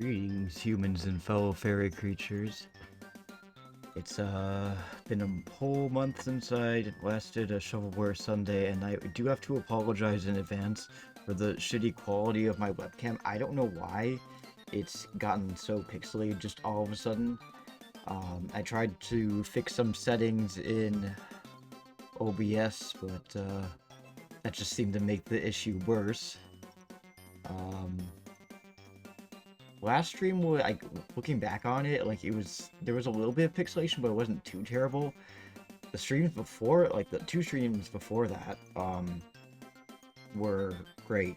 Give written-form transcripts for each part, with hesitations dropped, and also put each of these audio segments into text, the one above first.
Greetings, humans and fellow fairy creatures. It's been a whole month since I last did a Shovelware Sunday, and I do have to apologize in advance for the shitty quality of my webcam. I don't know why it's gotten so pixely just all of a sudden. I tried to fix some settings in OBS, but that just seemed to make the issue worse. Um, Last stream, like looking back on it, like there was a little bit of pixelation, but it wasn't too terrible. The streams before, like the two streams before that, were great.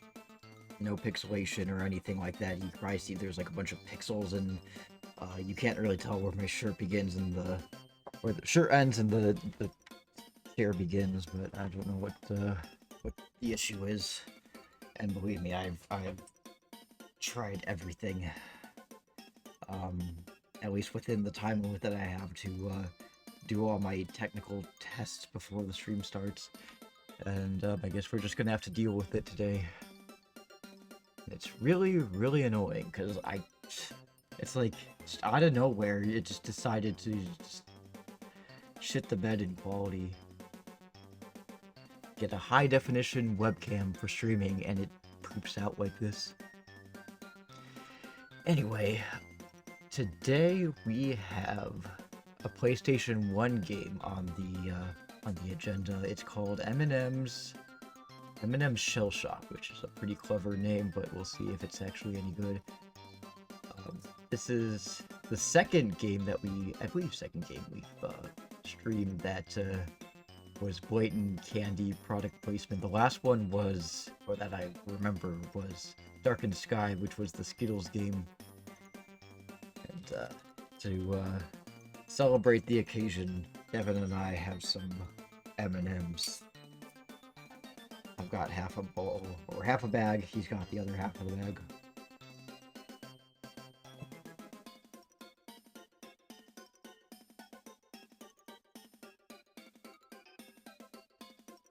No pixelation or anything like that. You can probably see there's like a bunch of pixels, and you can't really tell where my shirt begins and where the shirt ends and the chair begins. But I don't know what the issue is. And believe me, I've tried everything. At least within the time limit that I have to do all my technical tests before the stream starts. And I guess we're just gonna have to deal with it today. It's really, really annoying, because it's like, just out of nowhere, it just decided to just shit the bed in quality. Get a high definition webcam for streaming, and it poops out like this. Anyway, today we have a PlayStation 1 game on the agenda. It's called Eminem's Shell Shock, which is a pretty clever name, but we'll see if it's actually any good. This is the second game that second game we've streamed that was blatant candy product placement. The last one was, or that I remember, was Darkened Sky, which was the Skittles game. And to celebrate the occasion, Evan and I have some M&Ms. I've got half a bowl, or half a bag. He's got the other half of the bag.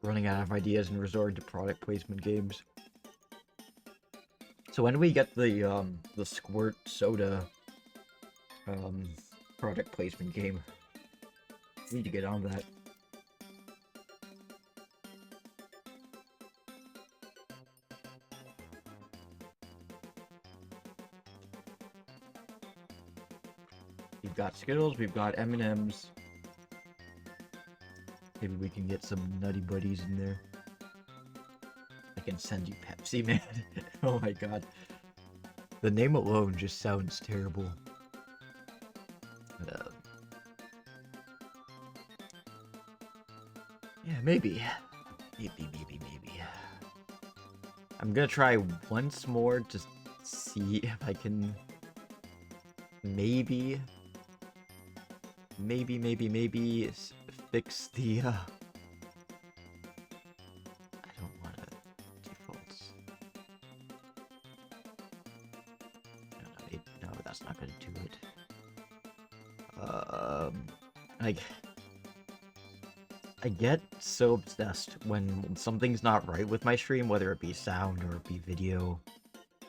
Running out of ideas and resorting to product placement games. So when we get the Squirt Soda product placement game, we need to get on that. We've got Skittles, we've got M&Ms. Maybe we can get some Nutty Buddies in there. I can send you Pepsi, man. Oh my god. The name alone just sounds terrible. Yeah, maybe. Maybe. I'm gonna try once more to see if I can maybe fix the I don't want to defaults. No, that's not gonna do it. Like, I get so obsessed when something's not right with my stream, whether it be sound or it be video,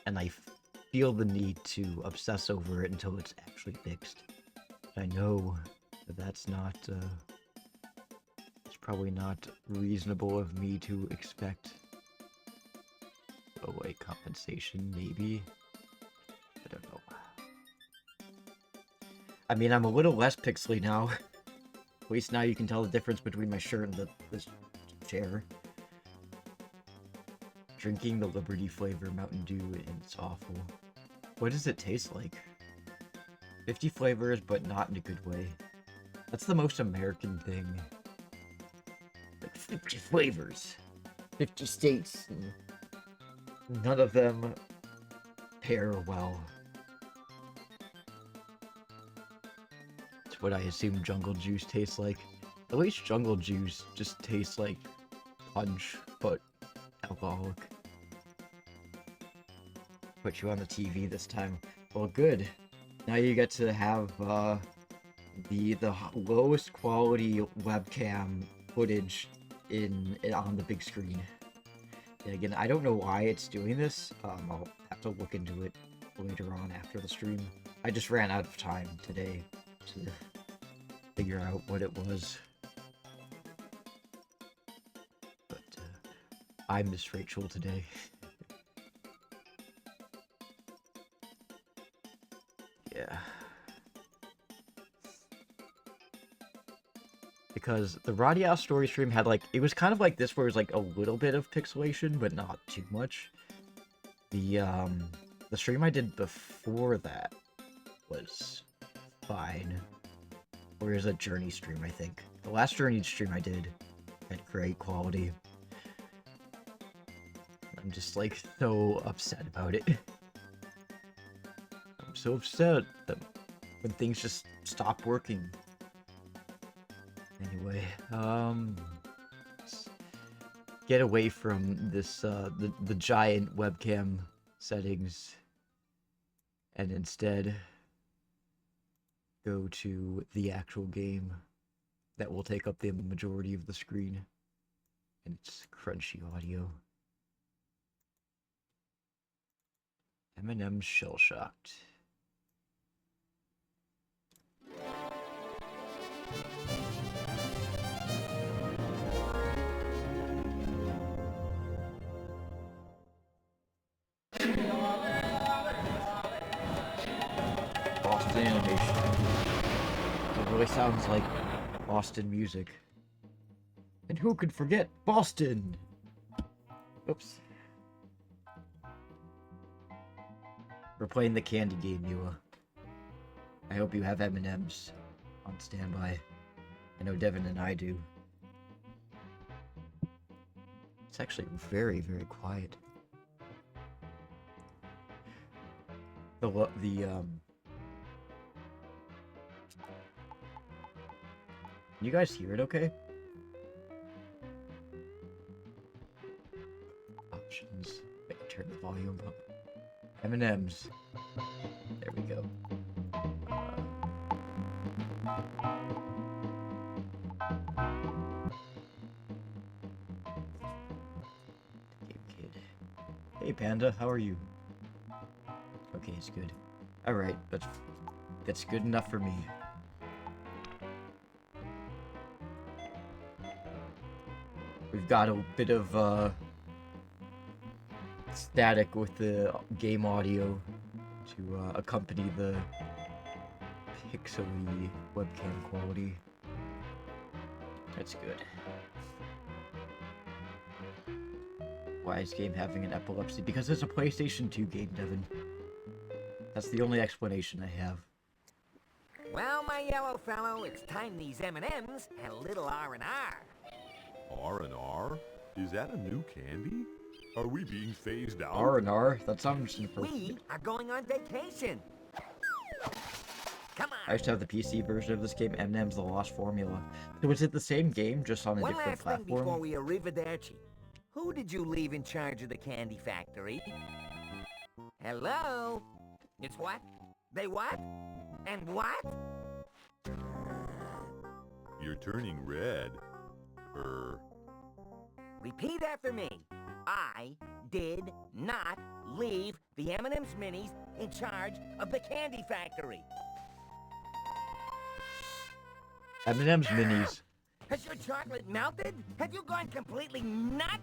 and I feel the need to obsess over it until it's actually fixed. I know that that's not, it's probably not reasonable of me to expect. Oh wait, compensation, maybe? I don't know. I mean, I'm a little less pixely now. At least now you can tell the difference between my shirt and this chair. Drinking the Liberty flavor Mountain Dew, and it's awful. What does it taste like? 50 flavors, but not in a good way. That's the most American thing. Like 50 flavors. 50 states. And none of them pair well. It's what I assume Jungle Juice tastes like. At least Jungle Juice just tastes like punch, but alcoholic. Put you on the TV this time. Well, good. Now you get to have the lowest quality webcam footage on the big screen. And again, I don't know why it's doing this. I'll have to look into it. later on after the stream. I just ran out of time today to figure out what it was. But I miss Rachel today. Yeah. Because the Radia story stream had like, it was kind of like this where it was like a little bit of pixelation, but not too much. The stream I did before that was fine. Or it was a Journey stream, I think. The last Journey stream I did had great quality. I'm just like so upset about it. I'm so upset that when things just stop working. Anyway, let's get away from this, the giant webcam settings, and instead go to the actual game that will take up the majority of the screen, and it's crunchy audio. Eminem's Shell Shocked. Boston animation. It really sounds like Boston music. And who could forget Boston? Oops. We're playing the candy game, Ewa. I hope you have M&Ms on standby. I know Devin and I do. It's actually very, very quiet. You guys hear it okay? Options. I can turn the volume up. M&M's. There we go. Game Kid. Hey Panda, how are you? Okay, it's good. Alright, that's good enough for me. We've got a bit of static with the game audio to accompany the pixely webcam quality. That's good. Why is game having an epilepsy? Because it's a PlayStation 2 game, Devin. That's the only explanation I have. Well, my yellow fellow, it's time these M&Ms had a little R&R. R&R? Is that a new candy? Are we being phased out? R&R? That sounds inappropriate. We are going on vacation. Come on. I used to have the PC version of this game, M&M's The Lost Formula. So was it the same game, just on a One different last platform? thing before we arrivederci. Who did you leave in charge of the candy factory? Hello? It's what? They what? And what? You're turning red. Repeat after me. I did not leave the M&M's Minis in charge of the candy factory. M&M's Minis. Has your chocolate melted? Have you gone completely nuts?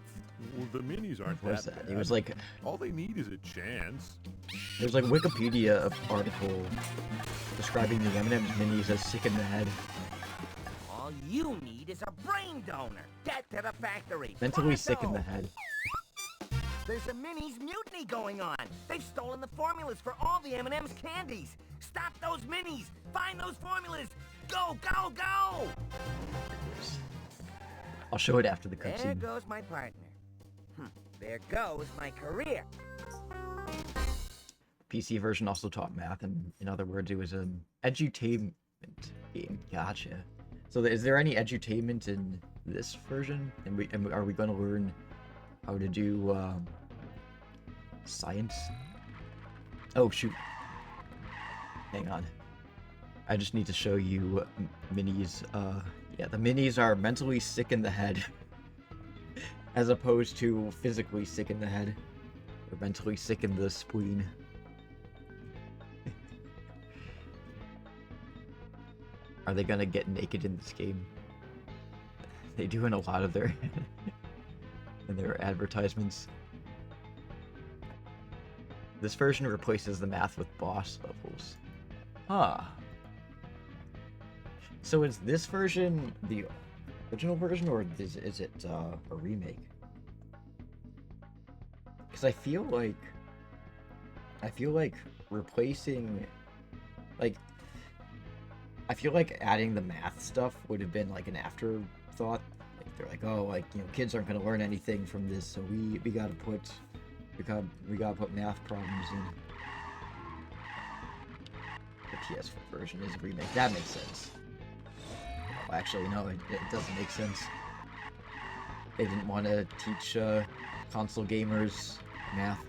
Well, the minis aren't What was that that? bad. It was like, All they need is a chance. there's like Wikipedia article describing the M&M's Minis as sick in the head. All you need is a brain donor. Get to the factory. Mentally sick in Pronto. the head. There's a Minis mutiny going on. They've stolen the formulas for all the M&M's candies. Stop those Minis. Find those formulas. Go, go, go! I'll show it after the There cutscene. goes my partner. There goes my career. PC version also taught math, and in other words, it was an edutainment game. Gotcha. So is there any edutainment in this version? And are we going to learn how to do science? Oh shoot! Hang on. I just need to show you minis. Yeah, the minis are mentally sick in the head, as opposed to physically sick in the head, or mentally sick in the spleen. Are they gonna get naked in this game? They do in a lot of their in their advertisements. This version replaces the math with boss levels. Huh. So is this version the original version, or is it a remake? Because I feel like replacing, like, I feel like adding the math stuff would have been like an afterthought. Like, they're like, oh, like, you know, kids aren't gonna learn anything from this, so we gotta put math problems in. The PS4 version is a remake. That makes sense. Oh, actually, no, it doesn't make sense. They didn't want to teach console gamers math.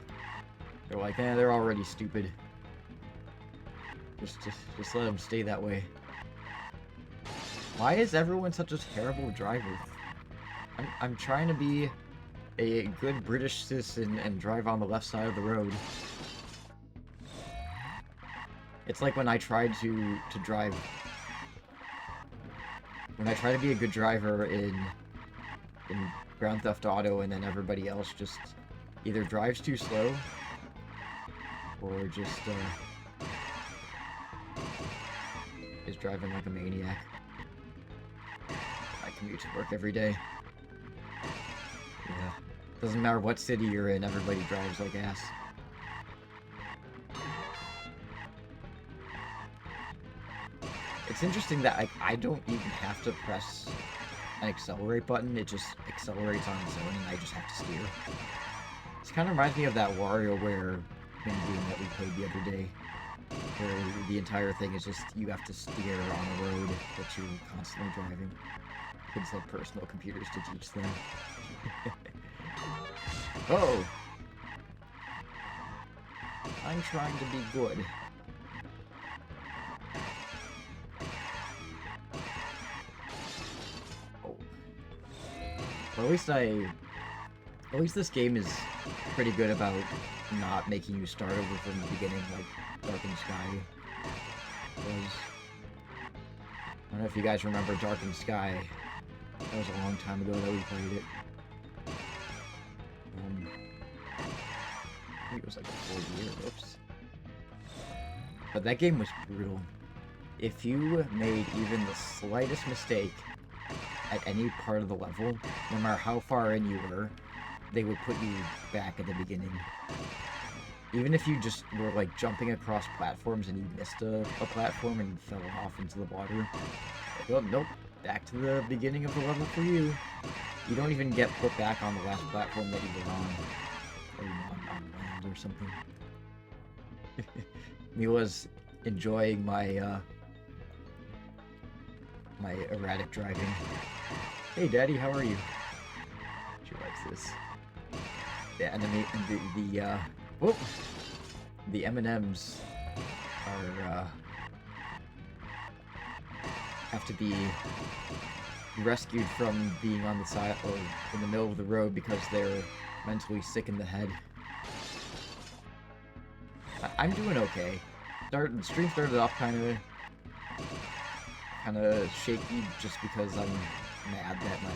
They're like, they're already stupid. Just let them stay that way. Why is everyone such a terrible driver? I'm trying to be a good British citizen and drive on the left side of the road. It's like when I tried to drive. When I try to be a good driver in Grand Theft Auto, and then everybody else just either drives too slow or just is driving like a maniac. I commute to work every day. Yeah. Doesn't matter what city you're in, everybody drives like ass. It's interesting that I don't even have to press an accelerate button, it just accelerates on its own and I just have to steer. This kind of reminds me of that WarioWare minigame that we played the other day, where the entire thing is just you have to steer on a road that you're constantly driving. Kids have personal computers to teach them. Oh! I'm trying to be good. Oh. Well, at least this game is pretty good about not making you start over from the beginning like Darkened Sky was. I don't know if you guys remember Darkened Sky. That was a long time ago that we played it. I think it was like a full year, oops. But that game was brutal. If you made even the slightest mistake at any part of the level, no matter how far in you were, they would put you back at the beginning. Even if you just were like jumping across platforms and you missed a platform and fell off into the water, like, oh nope, back to the beginning of the level for you. You don't even get put back on the last platform that you were on. Or on land or something. Mila's enjoying my my erratic driving. Hey Daddy, how are you? She likes this. The enemy, the M&Ms are have to be rescued from being on the side or in the middle of the road because they're mentally sick in the head. I'm doing okay. The stream started off kind of shaky just because I'm mad that my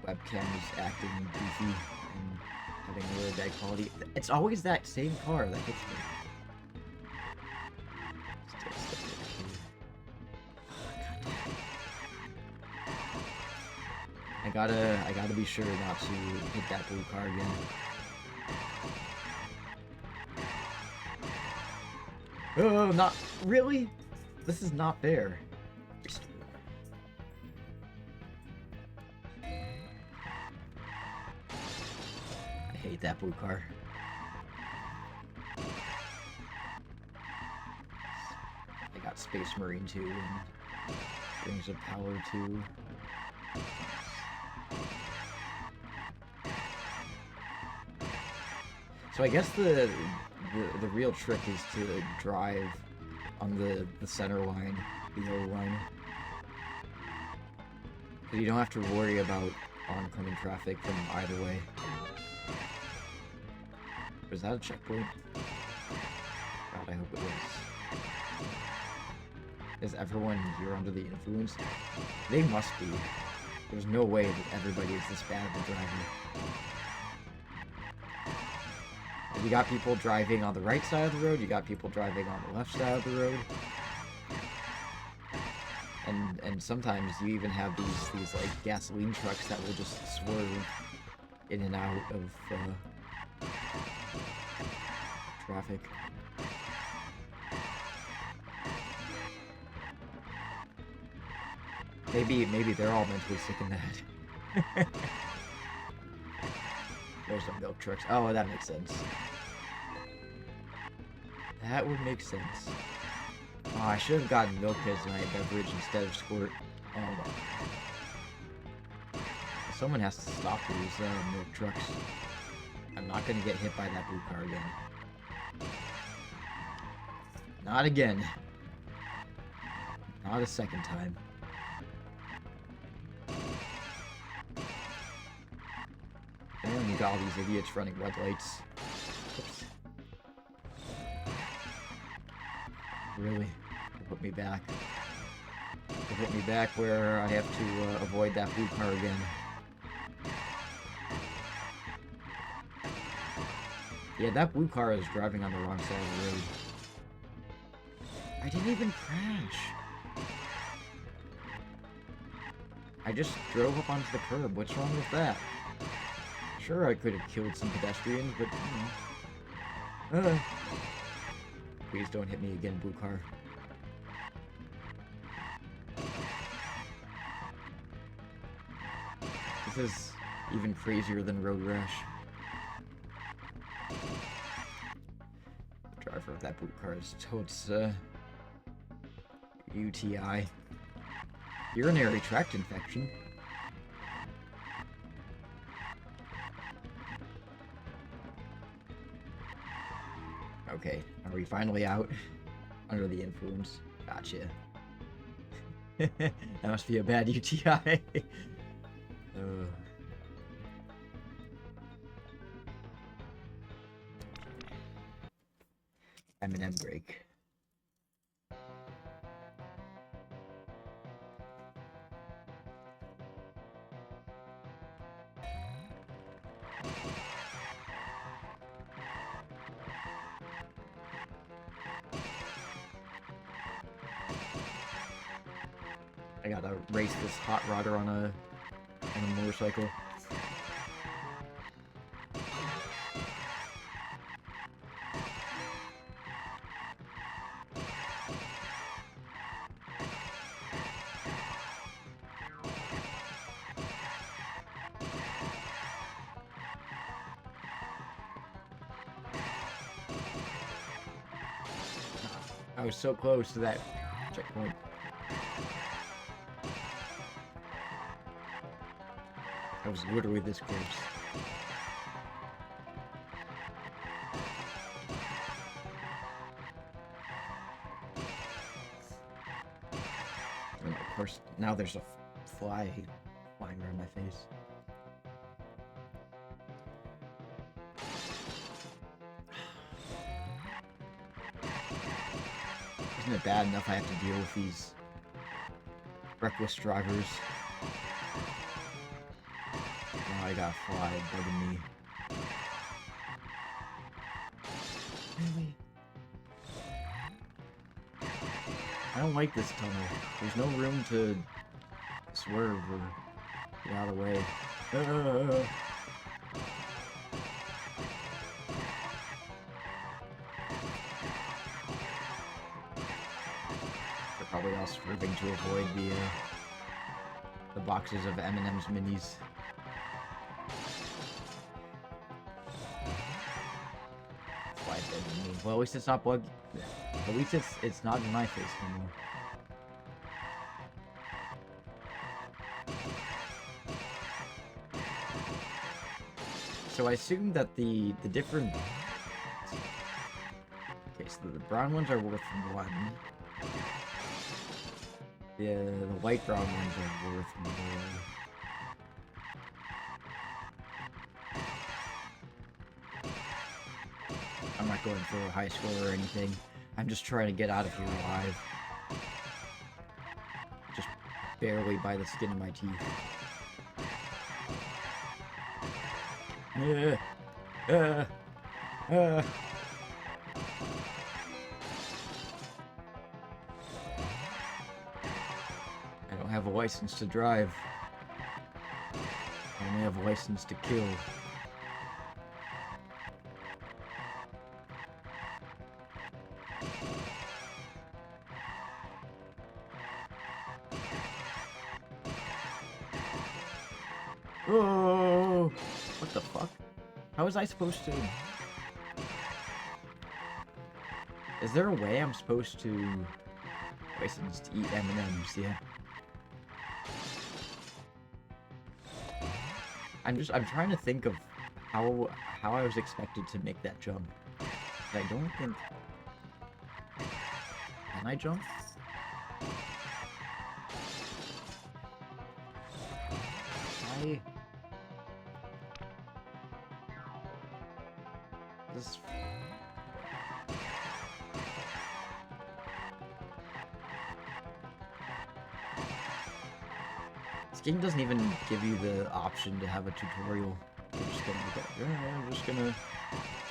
webcam is acting goofy and having really bad quality. It's always that same car that hits me. Still stuck over here. Oh, God. I gotta be sure not to hit that blue car again. Oh, not really? This is not fair. I hate that blue car. I got Space Marine 2 and Rings of Power 2. So I guess the real trick is to drive on the center line, the yellow line. So you don't have to worry about oncoming traffic from either way. Was that a checkpoint? God, I hope it was. Is everyone here under the influence? They must be. There's no way that everybody is this bad of a driver. You got people driving on the right side of the road, you got people driving on the left side of the road. And sometimes you even have these like gasoline trucks that will just swerve in and out of traffic. Maybe they're all mentally sick in that. There's some milk trucks. Oh, that makes sense. That would make sense. Oh, I should have gotten milk as my beverage instead of squirt. Oh my. Someone has to stop these milk trucks. I'm not gonna get hit by that blue car again. Not again. Not a second time. And you got all these idiots running red lights. Oops. Really? They put me back. They put me back where I have to avoid that blue car again. Yeah, that blue car is driving on the wrong side of the road. I didn't even crash. I just drove up onto the curb. What's wrong with that? Sure, I could have killed some pedestrians, but, you know. Please don't hit me again, blue car. This is even crazier than Road Rash. The driver of that blue car is totes, UTI. Urinary tract infection. Okay, are we finally out? Under the influence. Gotcha. That must be a bad UTI. M&M break. I gotta race this hot rodder on a motorcycle. I was so close to that checkpoint. I was literally this close. And of course, now there's a fly flying around my face. Isn't it bad enough I have to deal with these reckless drivers? Now I got a fly bugging me. Really? I don't like this tunnel. There's no room to swerve or get out of the way. They're probably all swerving to avoid the boxes of M&M's minis. Well, at least it's not bug. At least it's not in my face anymore. So I assume that the different. Okay, so the brown ones are worth 1. The light brown ones are worth more. I'm not going for a high score or anything. I'm just trying to get out of here alive. barely by the skin of my teeth. Uh, uh, uh. I don't have a license to drive. I only have a license to kill. Oh! What the fuck? How was I supposed to... Is there a way I'm supposed to... license to eat M&Ms? Yeah. I'm trying to think of how I was expected to make that jump. I don't think... Can I jump? This... This game doesn't even give you the option to have a tutorial. You're just gonna go, yeah, I'm just gonna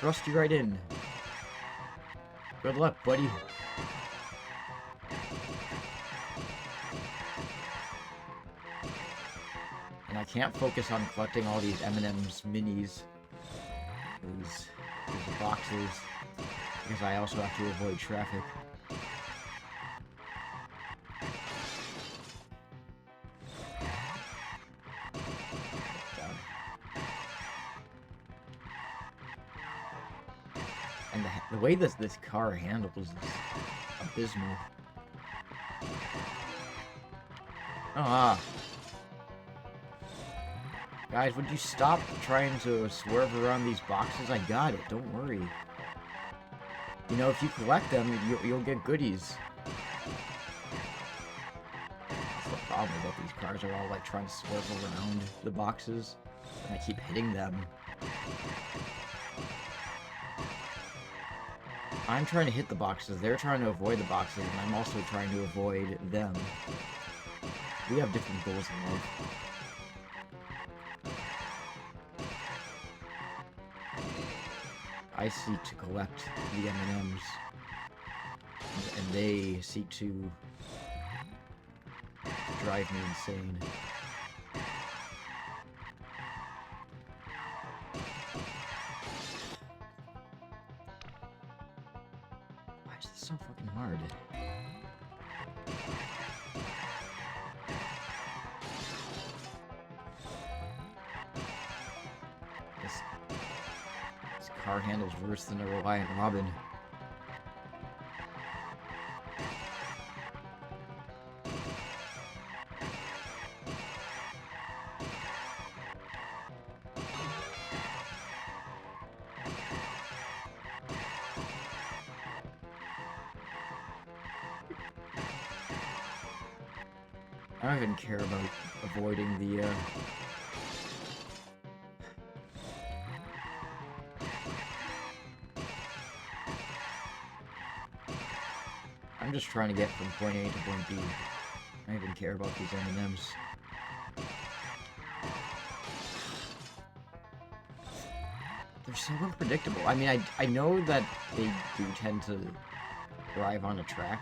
thrust you right in. Good luck, buddy. And I can't focus on collecting all these M&M's minis. These boxes. Because I also have to avoid traffic. And the way this car handles is abysmal. Ah. Guys, would you stop trying to swerve around these boxes? I got it, don't worry. You know, if you collect them, you'll get goodies. That's the problem, is that these cars are all like trying to swerve around the boxes, and I keep hitting them. I'm trying to hit the boxes, they're trying to avoid the boxes, and I'm also trying to avoid them. We have different goals in life. I seek to collect the M&Ms, and they seek to drive me insane. Why is this so fucking hard? This car handles worse than a Reliant Robin. I don't even care about avoiding the, I'm just trying to get from point A to point B. I don't even care about these M&Ms. They're so unpredictable. I mean, I know that they do tend to drive on a track.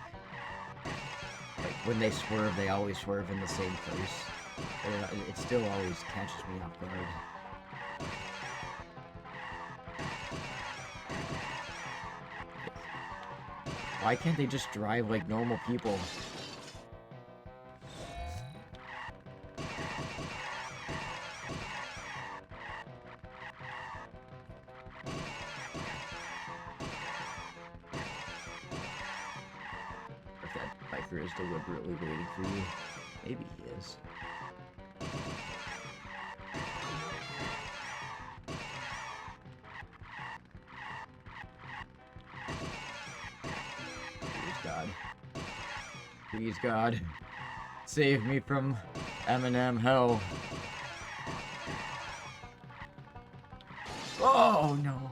Like, when they swerve, they always swerve in the same place. But it still always catches me off guard. Why can't they just drive like normal people? If that biker is deliberately waiting for you. Maybe he is. God. Please, God. Save me from M&M hell. Oh, no.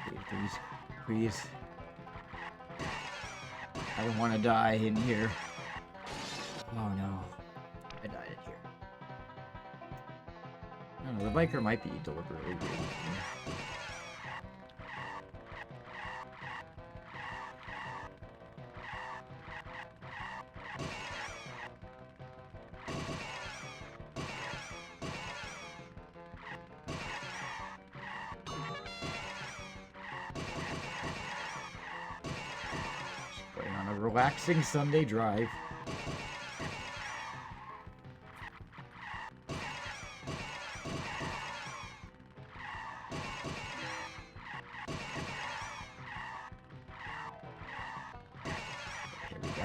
Please, please, please. I don't want to die in here. Oh no. I died in here. I don't know, the biker might be deliberately doing it. Just going on a relaxing Sunday drive.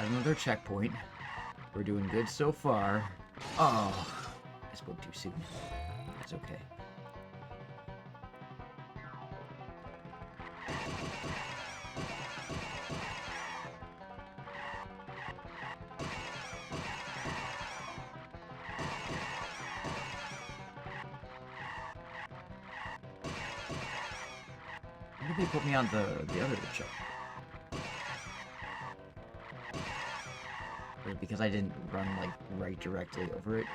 Another checkpoint. We're doing good so far. Oh, I spoke too soon. That's okay. Why did they put me on the other checkpoint? Because I didn't run, like, right directly over it.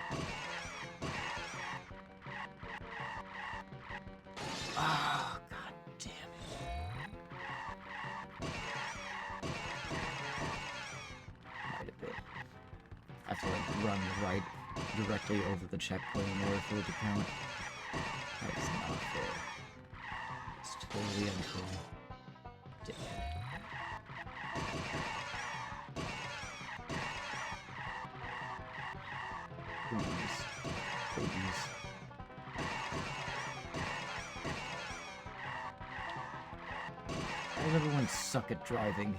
Oh, god damn it. Might have been. I have to, like, run right directly over the checkpoint in order for it to count. That is not fair. It's totally unfair. Dickhead. Please. Why does everyone suck at driving?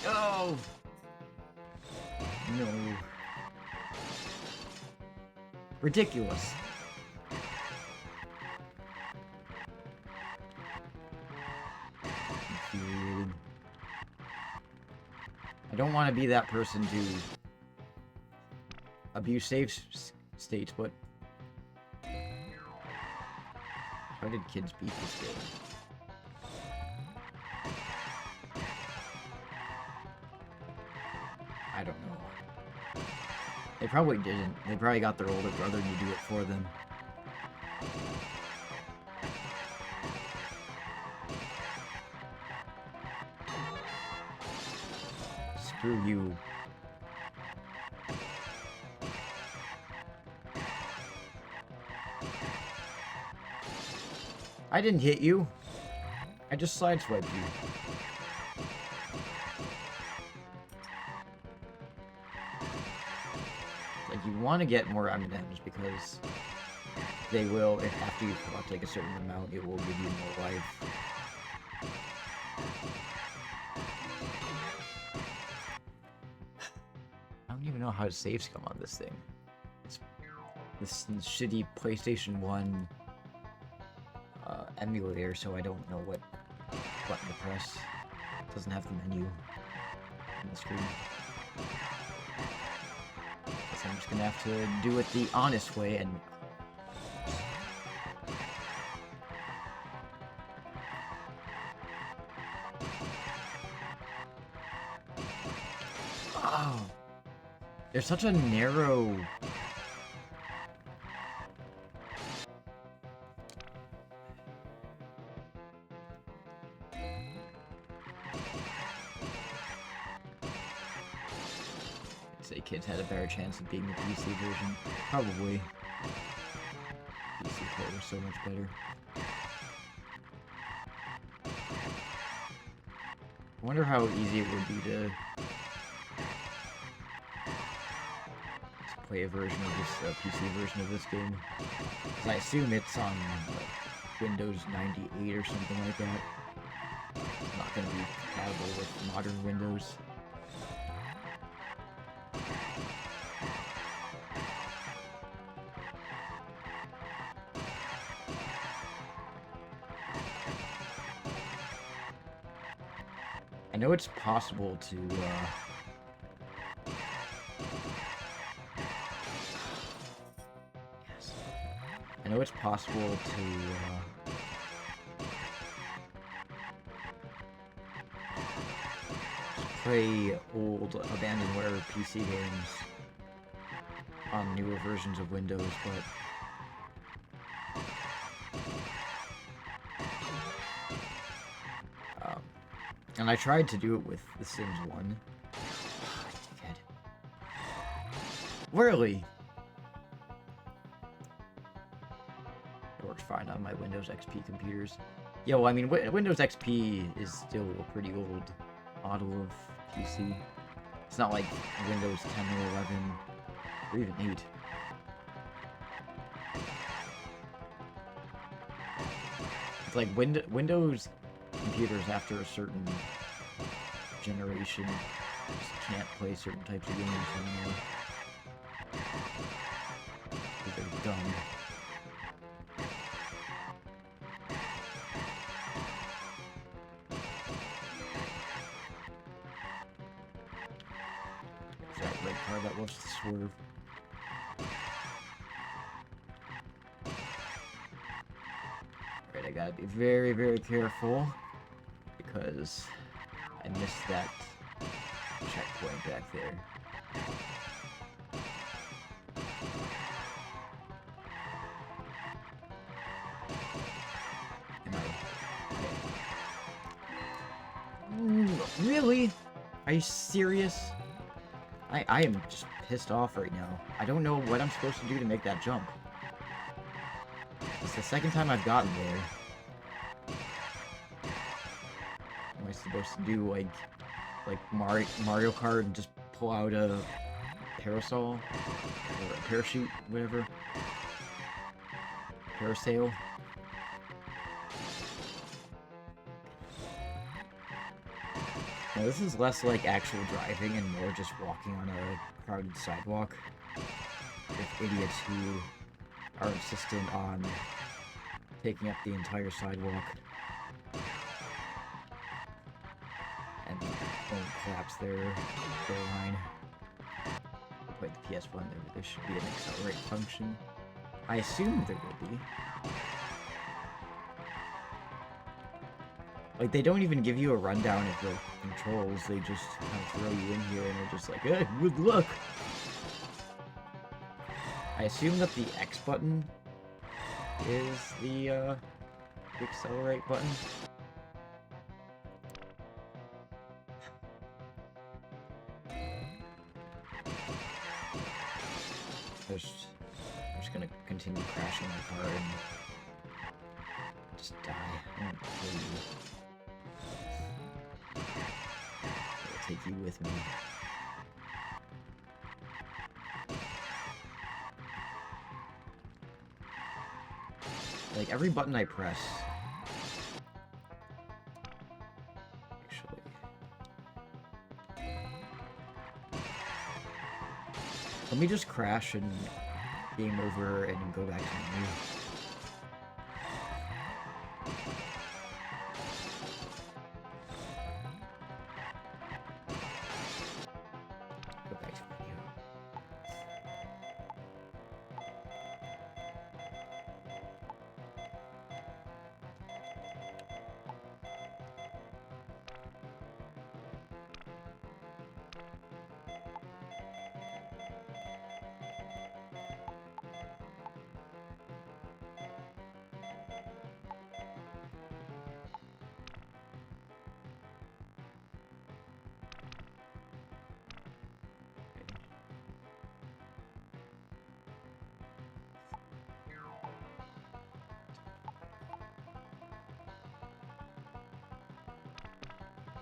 Oh! No. Ridiculous. Infuriating. I don't want to be that person to abuse save states, but how did kids beat this game? I don't know. They probably didn't. They probably got their older brother to do it for them. Screw you. I didn't hit you. I just sideswiped you. Like, you want to get more M&Ms because they will, if after you collect like a certain amount, it will give you more life. I don't even know how saves come on this thing. It's this shitty PlayStation 1 emulator, so I don't know what button to press. It doesn't have the menu on the screen. So I'm just gonna have to do it the honest way and... Oh! There's such a narrow... Say kids had a better chance of being the PC version. Probably. PC port was so much better. I wonder how easy it would be to play a version of this, PC version of this game. Because I assume it's on like, Windows 98 or something like that. It's not going to be compatible with modern Windows. I know it's possible to, yes. I know it's possible to, play old abandonware PC games on newer versions of Windows, but and I tried to do it with The Sims 1. Dickhead. Really? It works fine on my Windows XP computers. Yeah, well, I mean, Windows XP is still a pretty old model of PC. It's not like Windows 10 or 11, or even 8. It's like Windows computers after a certain generation just can't play certain types of games anymore. Because they're dumb. It's that red car that loves to swerve. Alright, I gotta be very, very careful, because I missed that checkpoint back there. Really? Are you serious? I am just pissed off right now. I don't know what I'm supposed to do to make that jump. It's the second time I've gotten there. Am I supposed to do like Mario Kart and just pull out a parasol or a parachute, whatever? Parasail. Now, this is less like actual driving and more just walking on a crowded sidewalk with idiots who are insistent on taking up the entire sidewalk and won't collapse their line. Like the PS1, there should be an accelerate function. I assume there will be. Like, they don't even give you a rundown of the controls, they just kind of throw you in here and they're just like, hey, good luck! I assume that the X button is the accelerate button. I'm just gonna continue crashing my car and just die. I won't kill you. I'll take you with me. Like, every button I press... Actually... Let me just crash and game over and go back to menu. Go back to menu.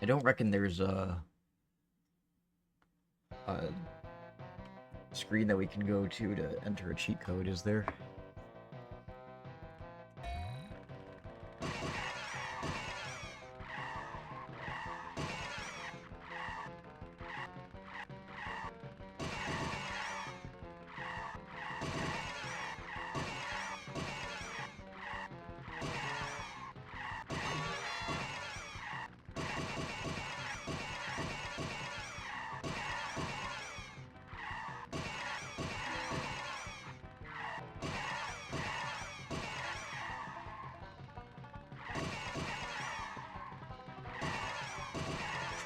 I don't reckon there's a screen that we can go to enter a cheat code, is there?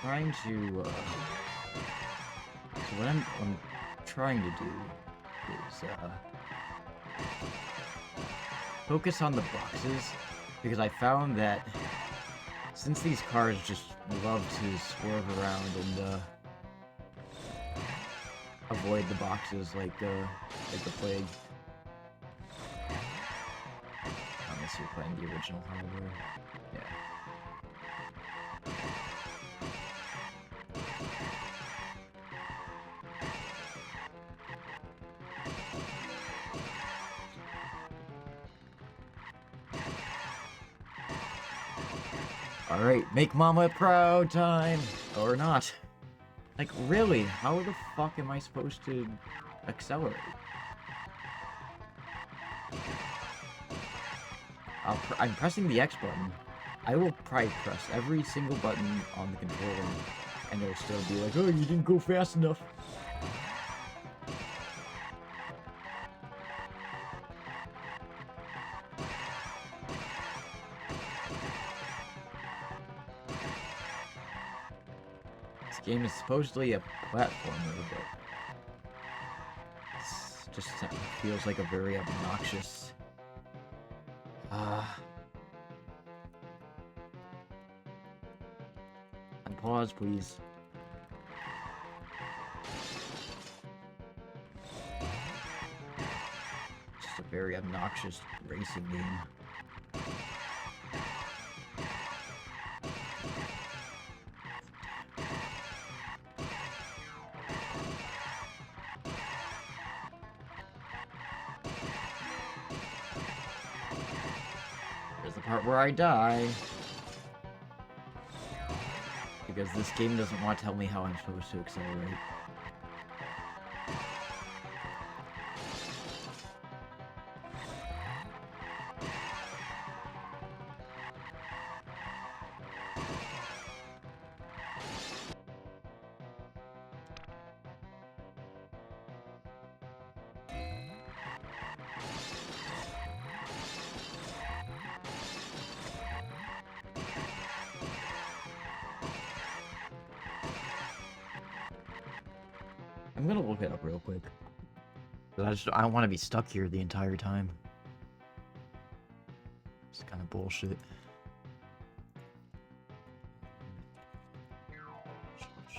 trying to, so what I'm trying to do is, focus on the boxes, because I found that since these cars just love to swerve around and, avoid the boxes like the plague. Unless you're playing the original hardware. Yeah. Alright, make mama proud time! Or not. Like, really? How the fuck am I supposed to accelerate? I'm pressing the X button. I will probably press every single button on the controller, and it'll still be like, oh, you didn't go fast enough. This game is supposedly a platformer, but it just feels like a very obnoxious. And pause, please. Just a very obnoxious racing game. There's the part where I die. Because this game doesn't want to tell me how I'm supposed to accelerate. I'm gonna look it up real quick. But I don't want to be stuck here the entire time. It's kind of bullshit.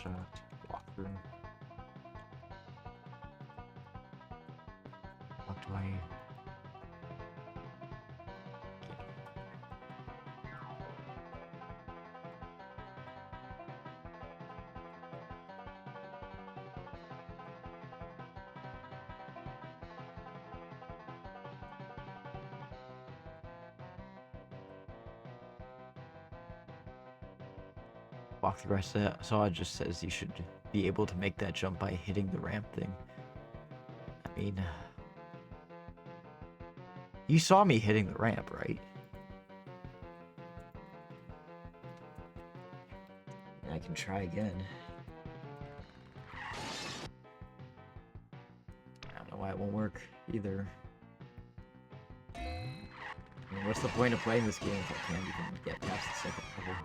Shot, walkthrough. What do I? Walkthrough I saw it just says you should be able to make that jump by hitting the ramp thing. I mean, you saw me hitting the ramp, right? And I can try again. I don't know why it won't work either. I mean, what's the point of playing this game if I can't even get past the second level?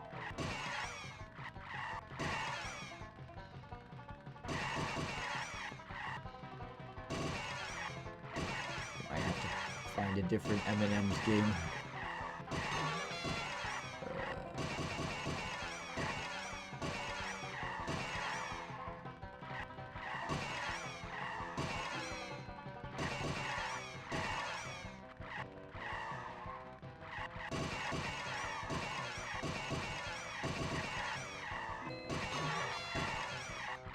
A different M&M's game.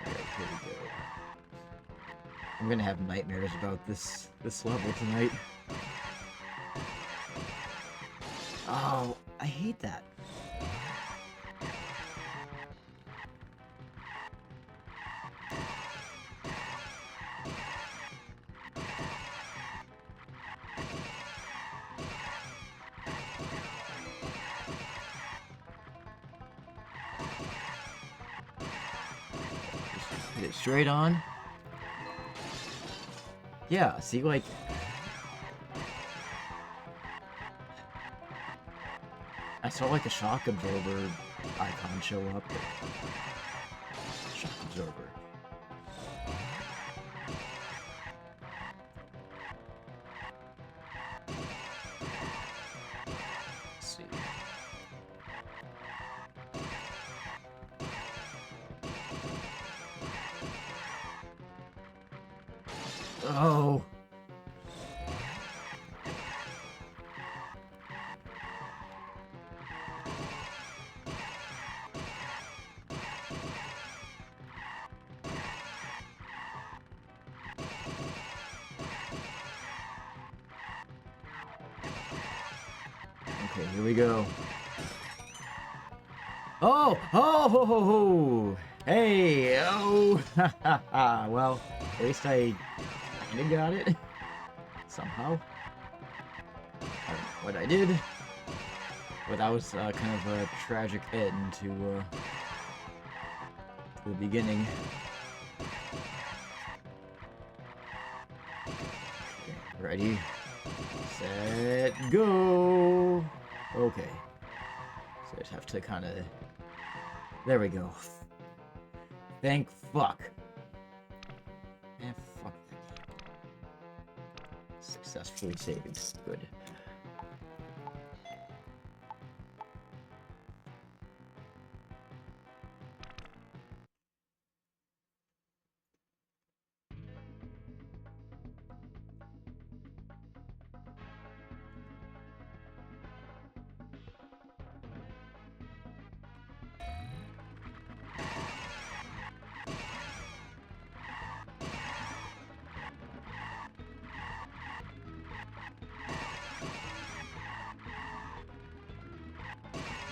Alright, here we go. I'm gonna have nightmares about this level tonight. Oh, I hate that. Just hit it straight on. Yeah, see, like... I saw like a shock absorber icon show up. Shock absorber. Let's see. Oh. Okay, here we go. Oh! Oh! Ho, ho, ho. Hey! Oh! Well, at least I kinda got it. Somehow. I don't know what I did. But that was kind of a tragic end to the beginning. Okay, ready? Set, go! Okay. So I just have to kind of... There we go. Thank fuck. And fuck that game. Successfully saved. Good.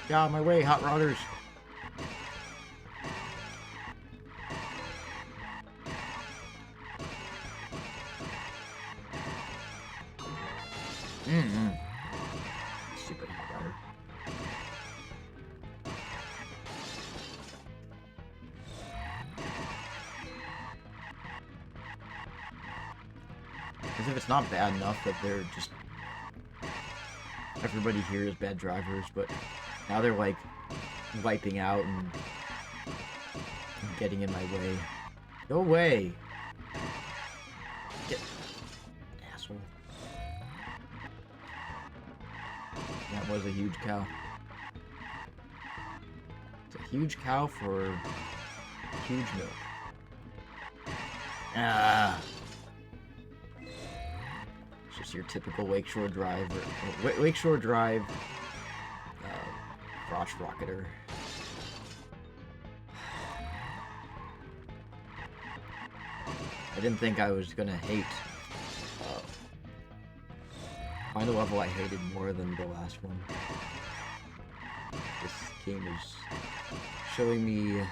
Get out of my way, hot rodders. Stupid hot rodder. As if it's not bad enough that they're just... Everybody here is bad drivers, but now they're like wiping out and getting in my way. Go away! Get... Asshole. That was a huge cow. It's a huge cow for huge milk. Ah! It's just your typical Lakeshore Drive, or Lakeshore Drive crotch rocketer. I didn't think I was gonna hate. Find a level I hated more than the last one. This game is showing me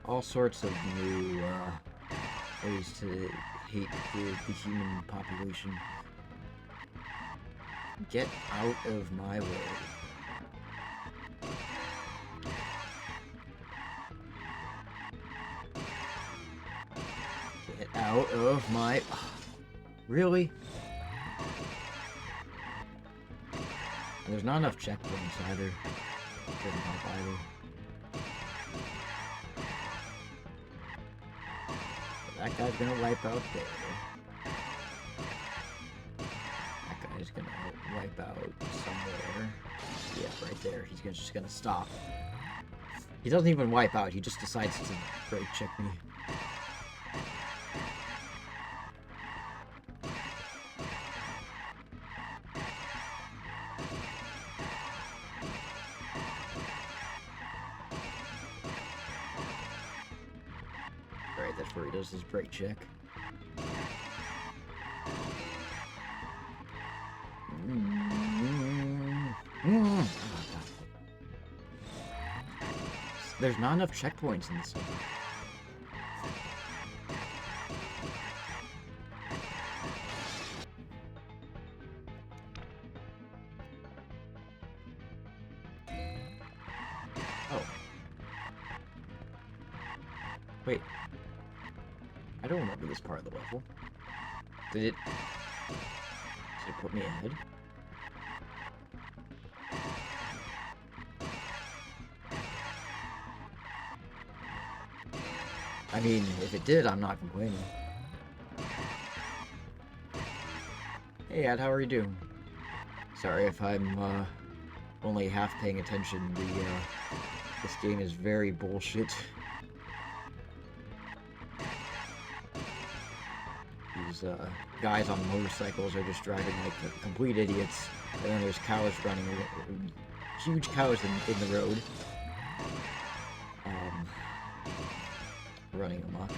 all sorts of new ways to hate the human population. Get out of my way. Get out of my... Really? And there's not enough checkpoints either. Doesn't help either. That guy's gonna wipe out there. That guy's gonna wipe out somewhere. Yeah, right there. He's just gonna stop. He doesn't even wipe out. He just decides to brake check me. Alright, that's where he does his brake check. There's not enough checkpoints in this one. Oh. Wait. I don't remember this part of the level. Did it put me ahead? I mean, if it did, I'm not complaining. Hey, Ed, how are you doing? Sorry if I'm, only half paying attention. This game is very bullshit. These, guys on motorcycles are just driving like complete idiots. And then there's cows running, huge cows in the road. Running amok.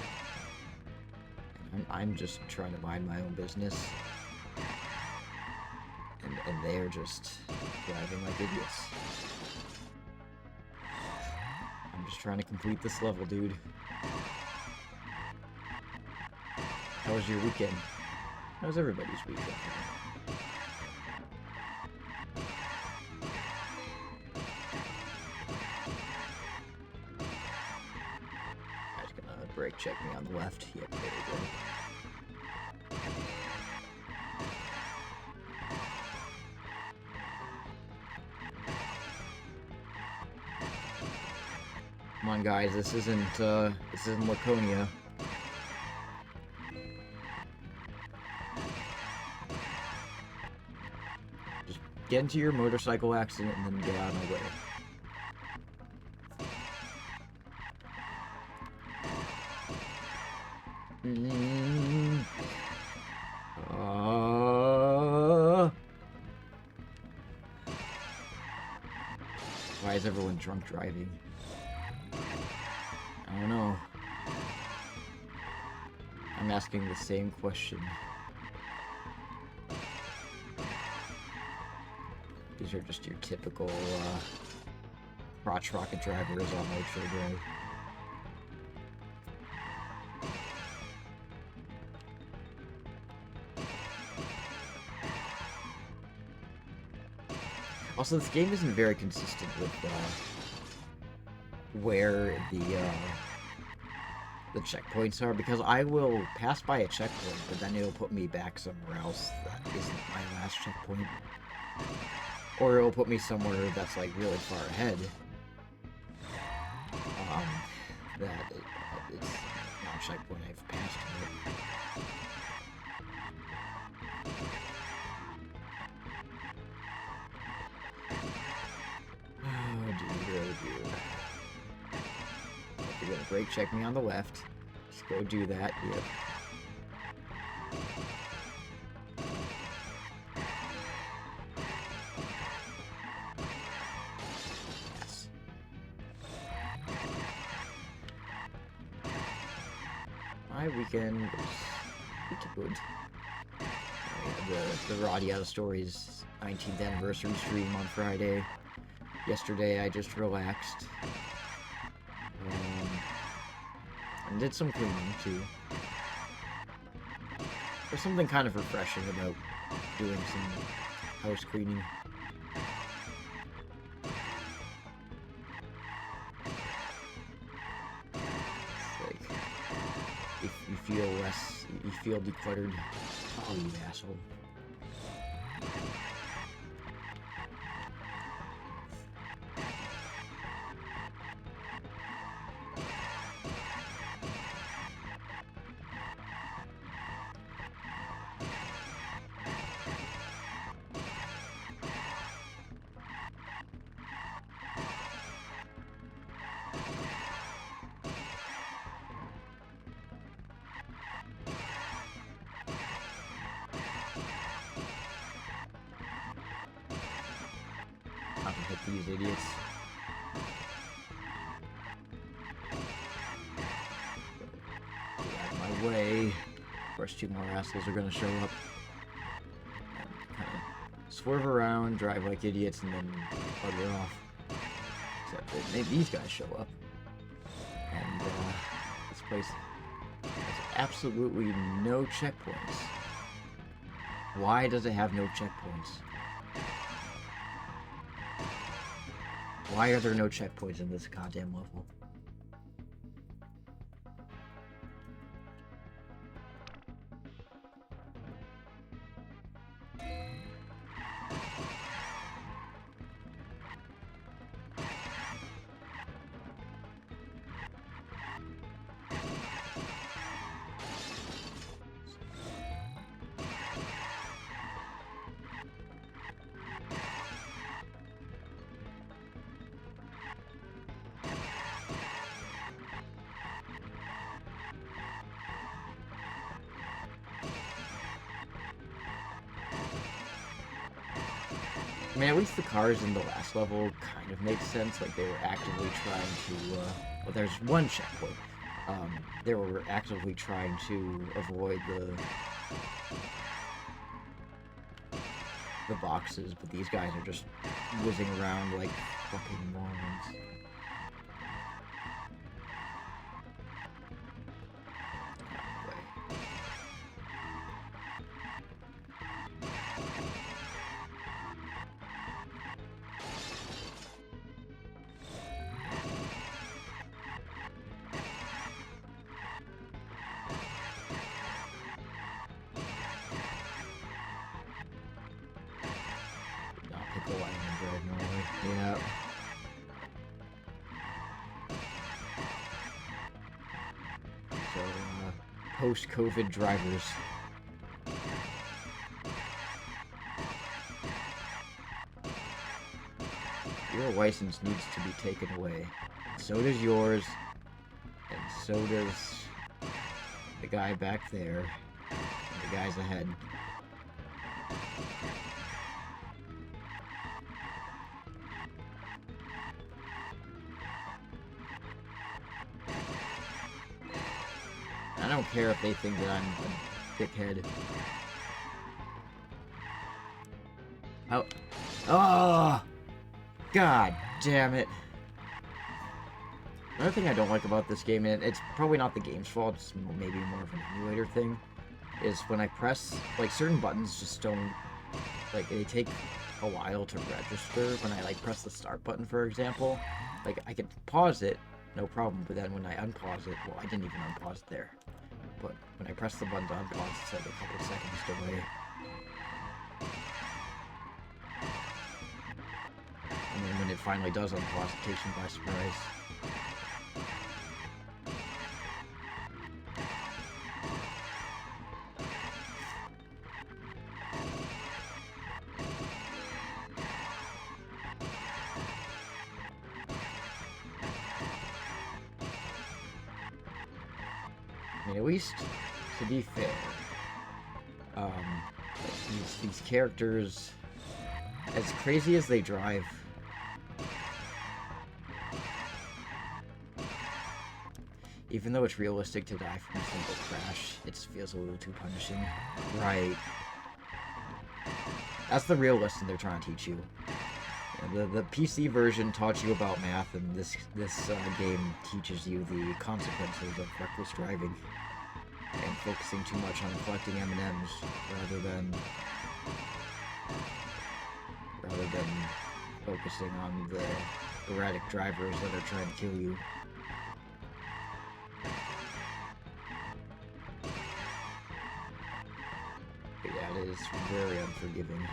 I'm just trying to mind my own business. And they're just driving like idiots. I'm just trying to complete this level, dude. How was your weekend? How was everybody's weekend? Guy's gonna brake check me on the left. Yep, there we go. Come on, guys, this isn't Laconia. Just get into your motorcycle accident and then get out of my way. Why is everyone drunk driving? I don't know. I'm asking the same question. These are just your typical, crotch rocket drivers on Lakeshore Drive. Also, this game isn't very consistent with, where the checkpoints are, because I will pass by a checkpoint, but then it'll put me back somewhere else that isn't my last checkpoint. Or it'll put me somewhere that's, like, really far ahead. That it's not a checkpoint I've passed it. Oh dear. You're gonna brake check me on the left. Just go do that. Yep. Yes. My weekend was pretty good. We had the Radiata Stories 19th anniversary stream on Friday. Yesterday I just relaxed. And did some cleaning too. There's something kind of refreshing about doing some house cleaning. It's like, if you feel less, you feel decluttered. Oh, you asshole. Not to hit these idiots. Get out of my way. Of course, two more assholes are gonna show up. And kind of swerve around, drive like idiots, and then bugger off. Except that these guys show up. And, this place has absolutely no checkpoints. Why does it have no checkpoints? Why are there no checkpoints in this goddamn level? I mean, at least the cars in the last level kind of made sense. Like, they were actively trying to, well, there's one checkpoint. They were actively trying to avoid the boxes, but these guys are just whizzing around like fucking morons. Yeah. So, post-COVID drivers. Your license needs to be taken away. So does yours, and so does the guy back there, and the guys ahead. I don't care if they think that I'm a dickhead. Oh! God damn it. Another thing I don't like about this game, and it's probably not the game's fault, it's maybe more of an emulator thing, is when I press, like, certain buttons just don't, like, they take a while to register. When I, like, press the start button, for example, like, I can pause it, no problem, but then when I unpause it, well, I didn't even unpause it there. But when I press the button to unpause, it's like a couple seconds delay. And then when it finally does unpause, it takes me by surprise. I mean, at least, to be fair, these characters, as crazy as they drive, even though it's realistic to die from a single crash, it feels a little too punishing. Right. That's the real lesson they're trying to teach you. The PC version taught you about math, and this game teaches you the consequences of reckless driving and focusing too much on collecting M&Ms rather than focusing on the erratic drivers that are trying to kill you. But yeah, it is very unforgiving.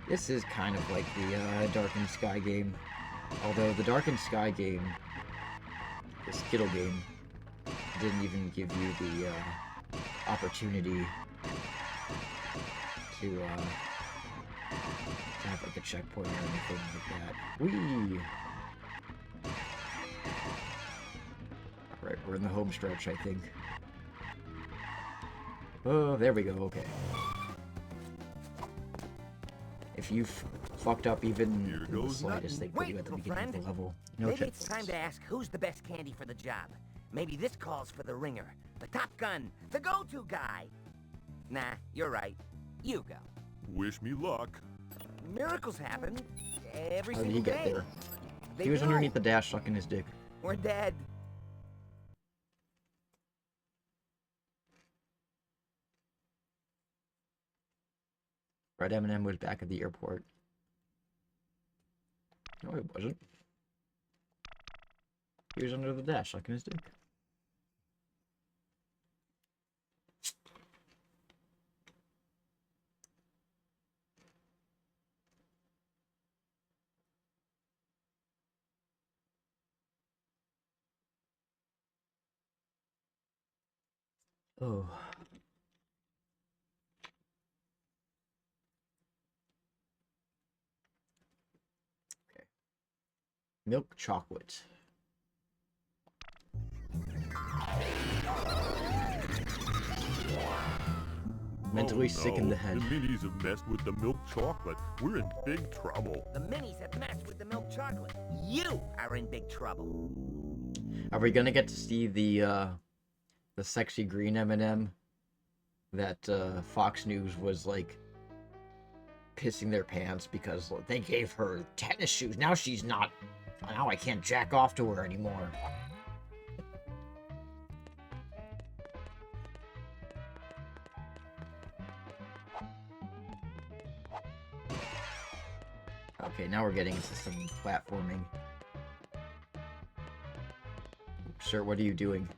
This is kind of like the Darkened Sky game, although the Darkened Sky game, the Skittle game, didn't even give you the opportunity to have like a checkpoint or anything like that. Whee! Alright, we're in the home stretch, I think. Oh, there we go, okay. If you fucked up even in the slightest, they put you at the beginning of the level. No Maybe chance. it's time to ask who's the best candy for the job. Maybe this calls for the ringer, the Top Gun, the go-to guy. Nah, you're right. You go. Wish me luck. Miracles happen every How did single he get day. there? They He was do. underneath the dash sucking his dick. We're dead. Red M&M was back at the airport. No, it wasn't. He was under the dash sucking his dick. Oh. Okay. Milk chocolate. Mentally Oh, sick in no. the head. The minis have messed with the milk chocolate. We're in big trouble. The minis have messed with the milk chocolate. You are in big trouble. Are we gonna get to see the sexy green M&M that Fox News was like pissing their pants because they gave her tennis shoes? Now she's not. Now I can't jack off to her anymore. Okay, now we're getting into some platforming. Sir, what are you doing?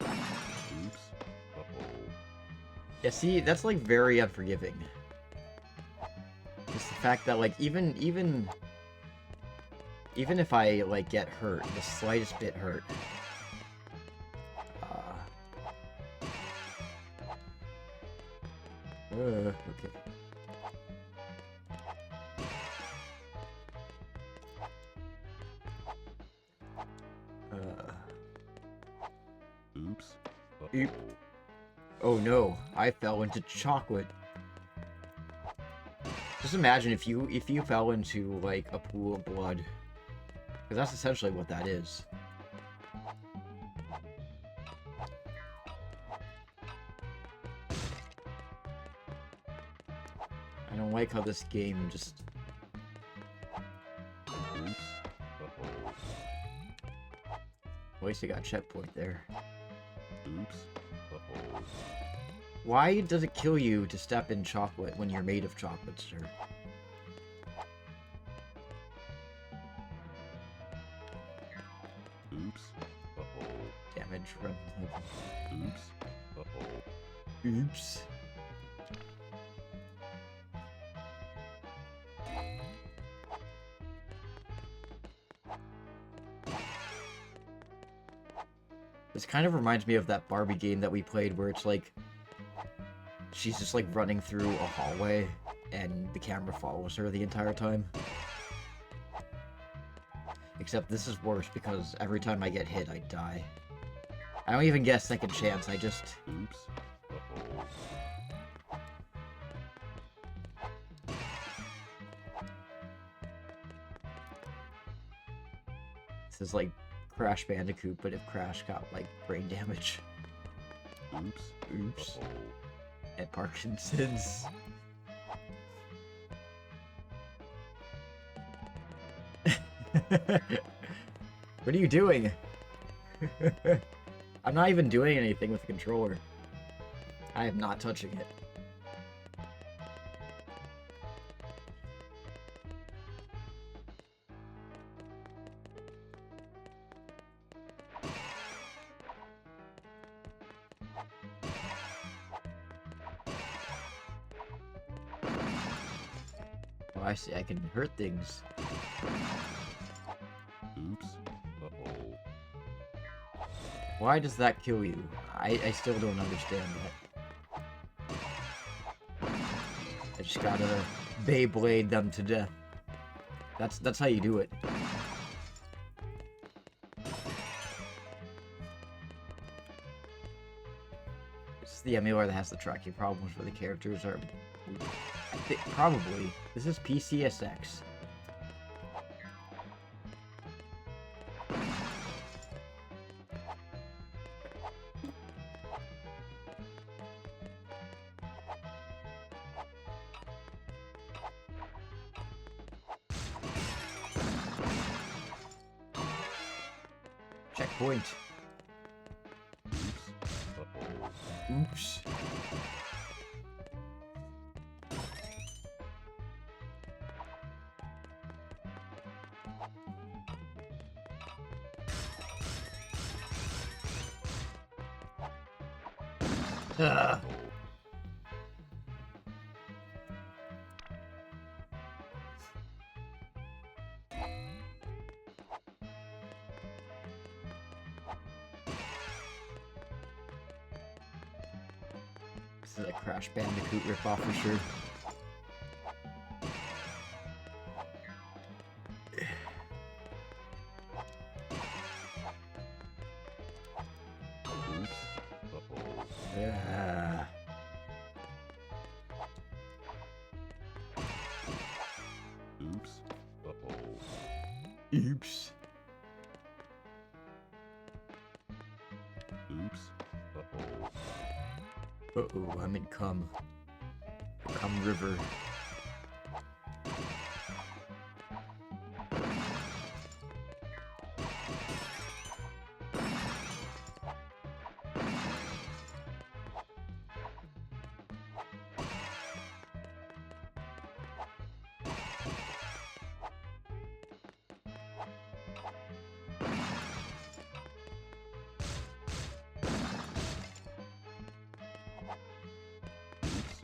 Oops. Uh-oh. Yeah, see, that's like very unforgiving. Just the fact that like even if I like get hurt, the slightest bit hurt. Okay. Oops. Oop. Uh-oh. Oh no, I fell into chocolate. Just imagine if you fell into like a pool of blood. Because that's essentially what that is. I don't like how this game just... Oops. Uh-oh. At least I got a checkpoint there. Oops. Uh-oh. Why does it kill you to step in chocolate when you're made of chocolate, sir? Oops. Uh-oh. Damage from... Oops. Uh-oh. Oops. This kind of reminds me of that Barbie game that we played where it's like... she's just like running through a hallway and the camera follows her the entire time. Except this is worse because every time I get hit, I die. I don't even get a second chance, I just... Oops. Uh-oh. This is like Crash Bandicoot, but if Crash got like brain damage. Oops. Oops. Uh-oh. And Parkinson's. What are you doing? I'm not even doing anything with the controller. I am not touching it. Oh, I see. I can hurt things. Oops. Uh-oh. Why does that kill you? I still don't understand that. I just gotta Beyblade them to death. That's how you do it. It's the emulator that has the tracking problems where the characters are... I think, probably. This is PCSX. Checkpoint. Oops. Uh-oh. Oops. Ugh. This is a Crash Bandicoot ripoff for sure. Oops. Oops. Uh-oh. Uh-oh, I'm in cum. The cum river.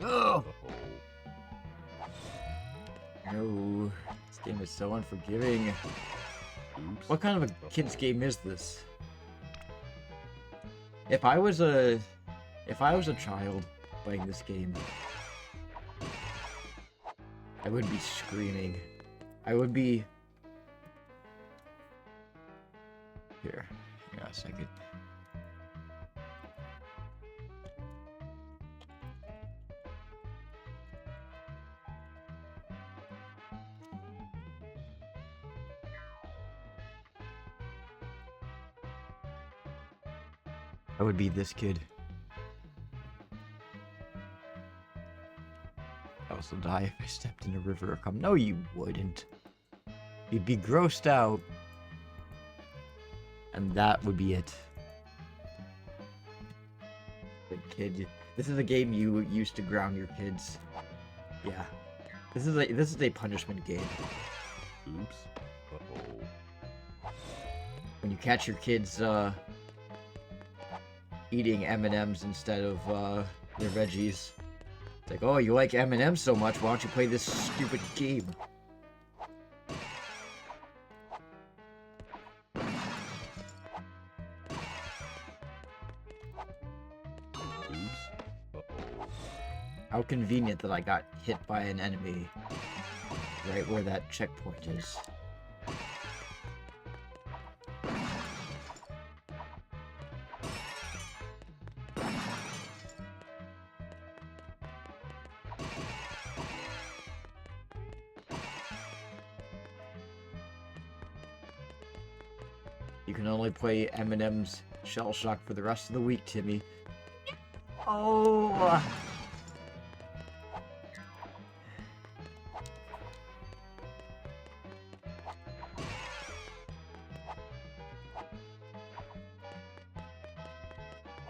Oh! No, this game is so unforgiving. Oops. What kind of a kid's game is this? If I was a child playing this game, I would be screaming. I would be... Here, hang on a second. I would be this kid. I also die if I stepped in a river or come. No, you wouldn't. You'd be grossed out. And that would be it. Good kid. This is a game you used to ground your kids. Yeah. This is a punishment game. Oops. Uh-oh. When you catch your kids eating M&Ms instead of their veggies. It's like, oh, you like M&Ms so much, why don't you play this stupid game? Oops. Uh-oh. How convenient that I got hit by an enemy right where that checkpoint is. You can only play M&M's Shell Shock for the rest of the week, Timmy. Oh!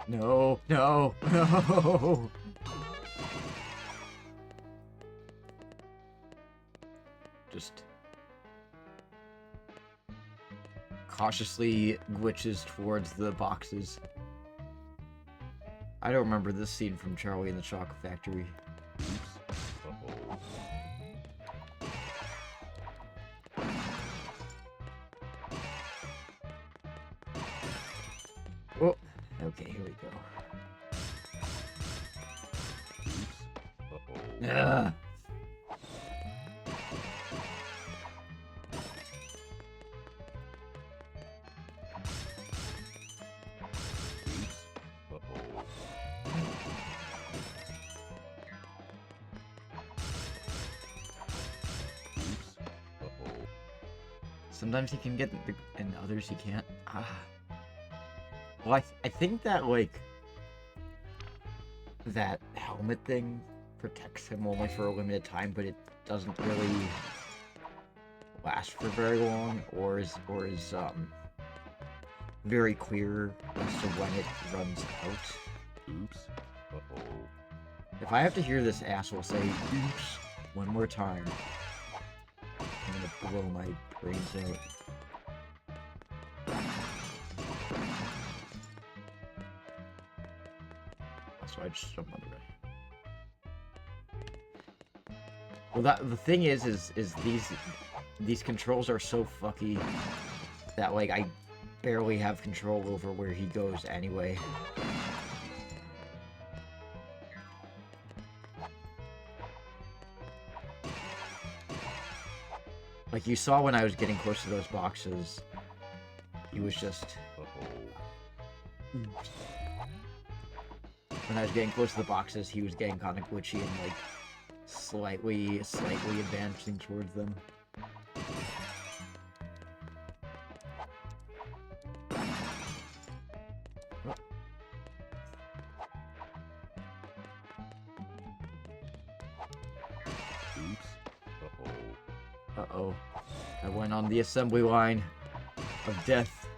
No, no, no! Just cautiously glitches towards the boxes. I don't remember this scene from Charlie and the Chocolate Factory. Oops. Uh-oh. Oh, okay, here we go. Oops. Uh-oh. Ugh. Uh-oh. Oops. Uh-oh. Sometimes he can get the, and others he can't. Ah. Well, I think that, like, that helmet thing protects him only for a limited time, but it doesn't really last for very long, or is very clear as to when it runs out. Oops. Uh-oh. If I have to hear this asshole say "oops" one more time, I'm gonna blow my brains out. So I just jump on the right. Well, the thing is these controls are so fucky that, like, I barely have control over where he goes anyway. Like you saw when I was getting close to those boxes, he was just... Uh-oh. Oops. When I was getting close to the boxes, he was getting kind of glitchy and, like, slightly advancing towards them. Uh-oh. I went on the assembly line of death.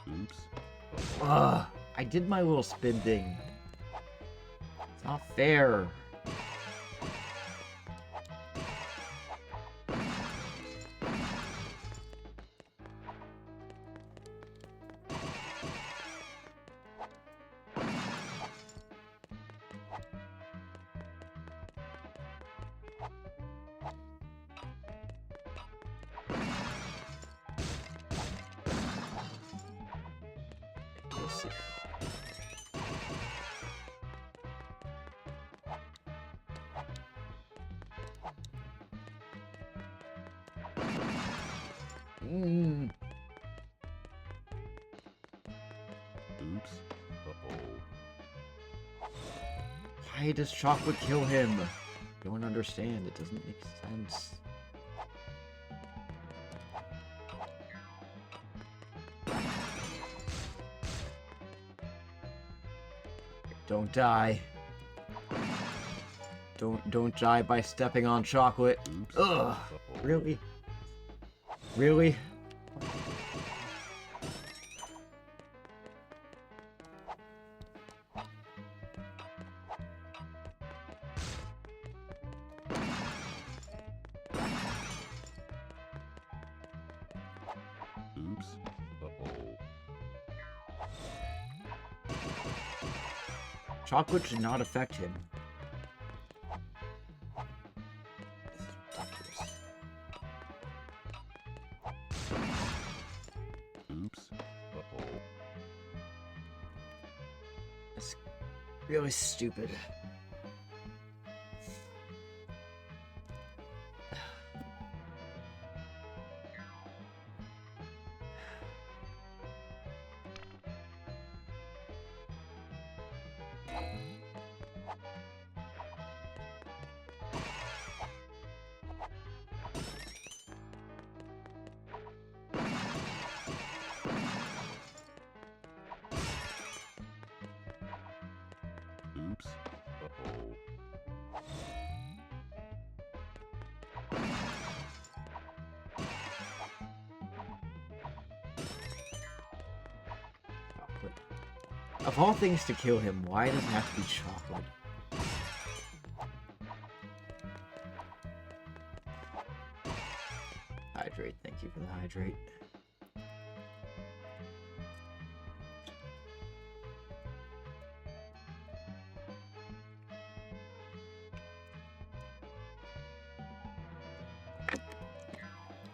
Oops. Ugh, I did my little spin thing. It's not fair. We'll see. Mm. Oops. Uh-oh. Why does chocolate kill him? Don't understand. It doesn't make sense. Don't die. Don't die by stepping on chocolate. Oops. Ugh. Uh-oh. Really? Really? Oops. Uh-oh. Chocolate should not affect him. Oops. Uh-oh. That's really stupid. Oops. Uh-oh. Chocolate. Of all things to kill him, why does it have to be chocolate? Hydrate, thank you for the hydrate.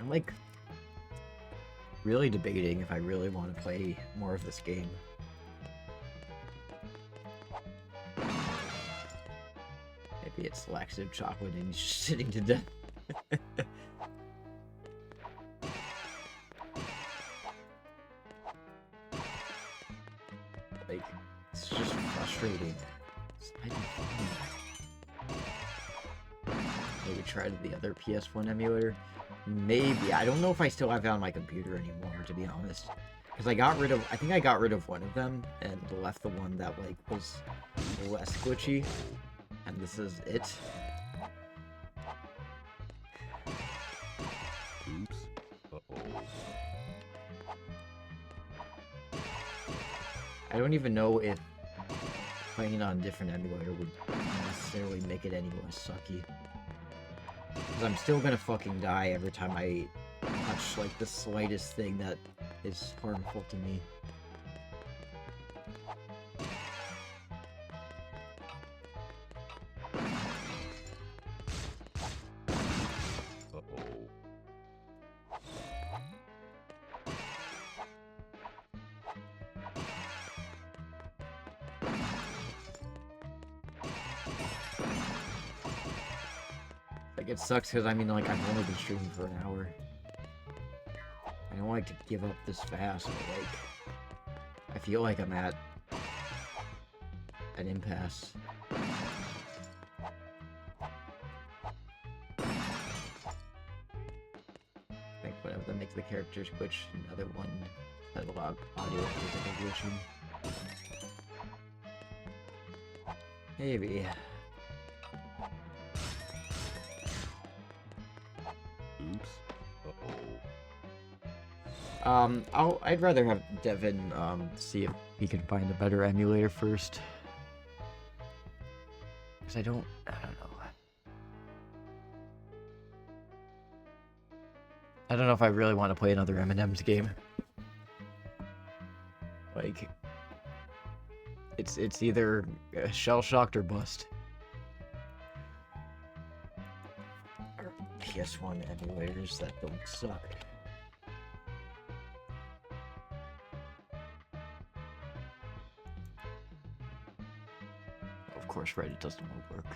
I'm like really debating if I really want to play more of this game. Maybe it's laxative chocolate and he's just sitting to death. Like, it's just frustrating. It's not even fun. Maybe try the other PS1 emulator. Maybe. I don't know if I still have it on my computer anymore, to be honest. Because I think I got rid of one of them and left the one that, like, was less glitchy. And this is it. Oops. Uh-oh. I don't even know if playing it on a different emulator would necessarily make it any less sucky. Because I'm still gonna fucking die every time I touch, like, the slightest thing that is harmful to me. Uh-oh. Like, it sucks because, I mean, like, I've only been streaming for an hour. I don't like to give up this fast, but, like, I feel like I'm at an impasse. that makes the characters glitch. Another one that a lot of audio is like a glitching. Maybe. Oops. Uh-oh. I'd rather have Devin see if he can find a better emulator first. Cause I don't know. I don't know if I really want to play another M&M's game. Like, it's either shell shocked or bust. Or PS1 emulators that don't suck. Of course, Reddit doesn't work.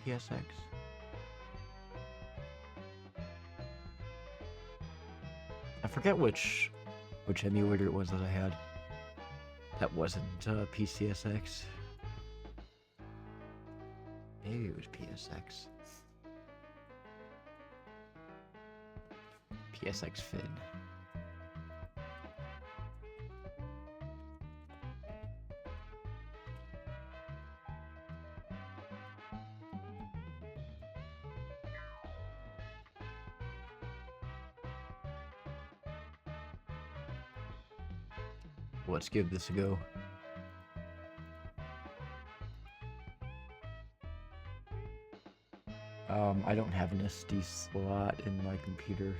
PSX. I forget which emulator it was that I had. That wasn't PCSX. Maybe it was PSX. PSX Fin. Let's give this a go. I don't have an SD slot in my computer.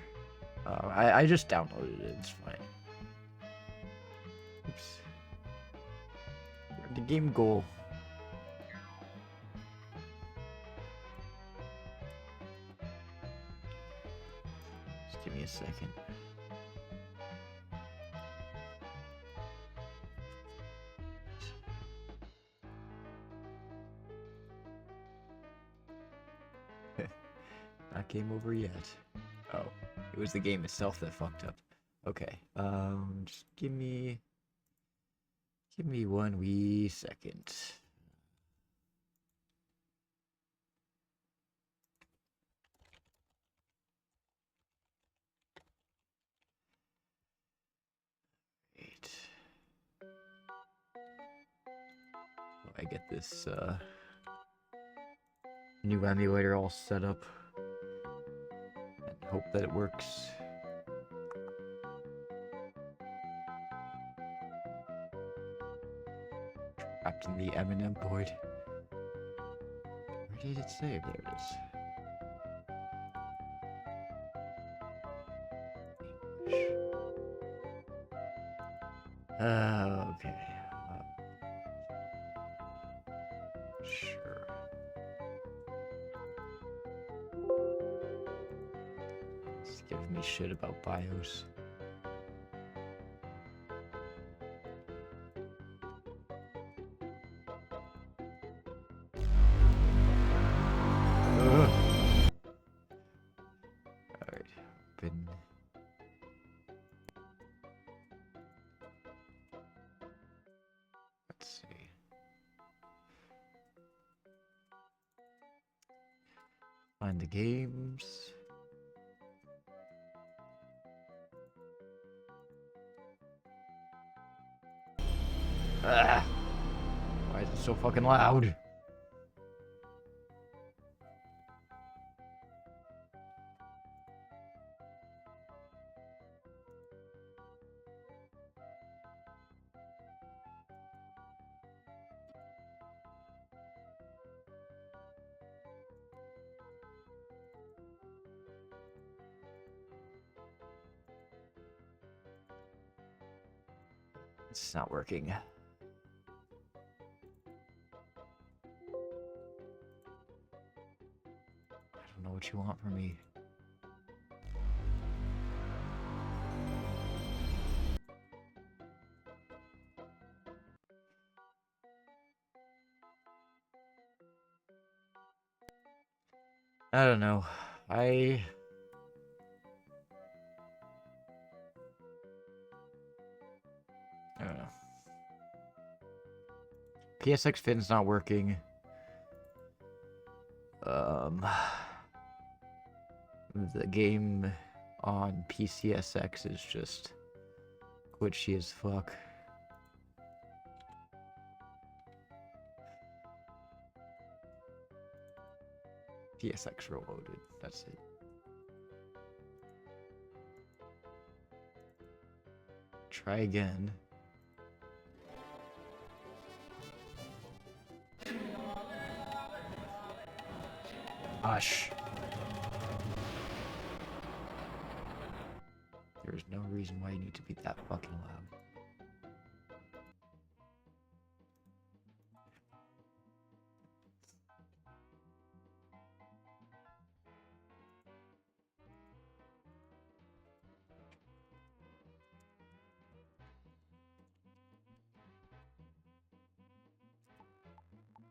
I just downloaded it, it's fine. Oops. Where'd the game go? Just give me a second. Not game over yet. Oh, it was the game itself that fucked up. Okay, just give me 1 wee second. Wait. I get this new emulator all set up and hope that it works. Trapped in the M&M void. Where did it save? There it is. Okay. Sure. It's giving me shit about BIOS. Alright, open. Let's see. Find the games. Ah! Why is it so fucking loud? It's not working. I don't know what you want from me. I don't know. I PSX Fin's not working. The game on PCSX is just glitchy as fuck. PSX reloaded. That's it. Try again. Hush. There's no reason why you need to be that fucking loud.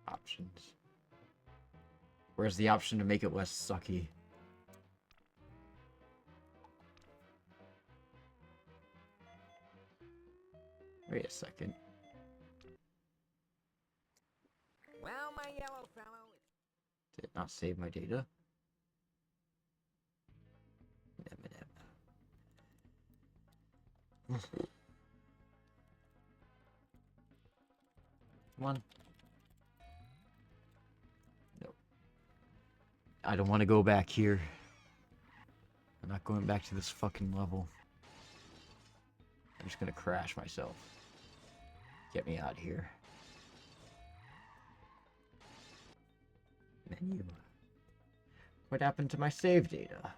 Options. Where's the option to make it less sucky? Wait a second. Well, my yellow fellow. Did it not save my data? Come on. Nope. I don't want to go back here. I'm not going back to this fucking level. I'm just gonna crash myself. Get me out of here. Menu. What happened to my save data?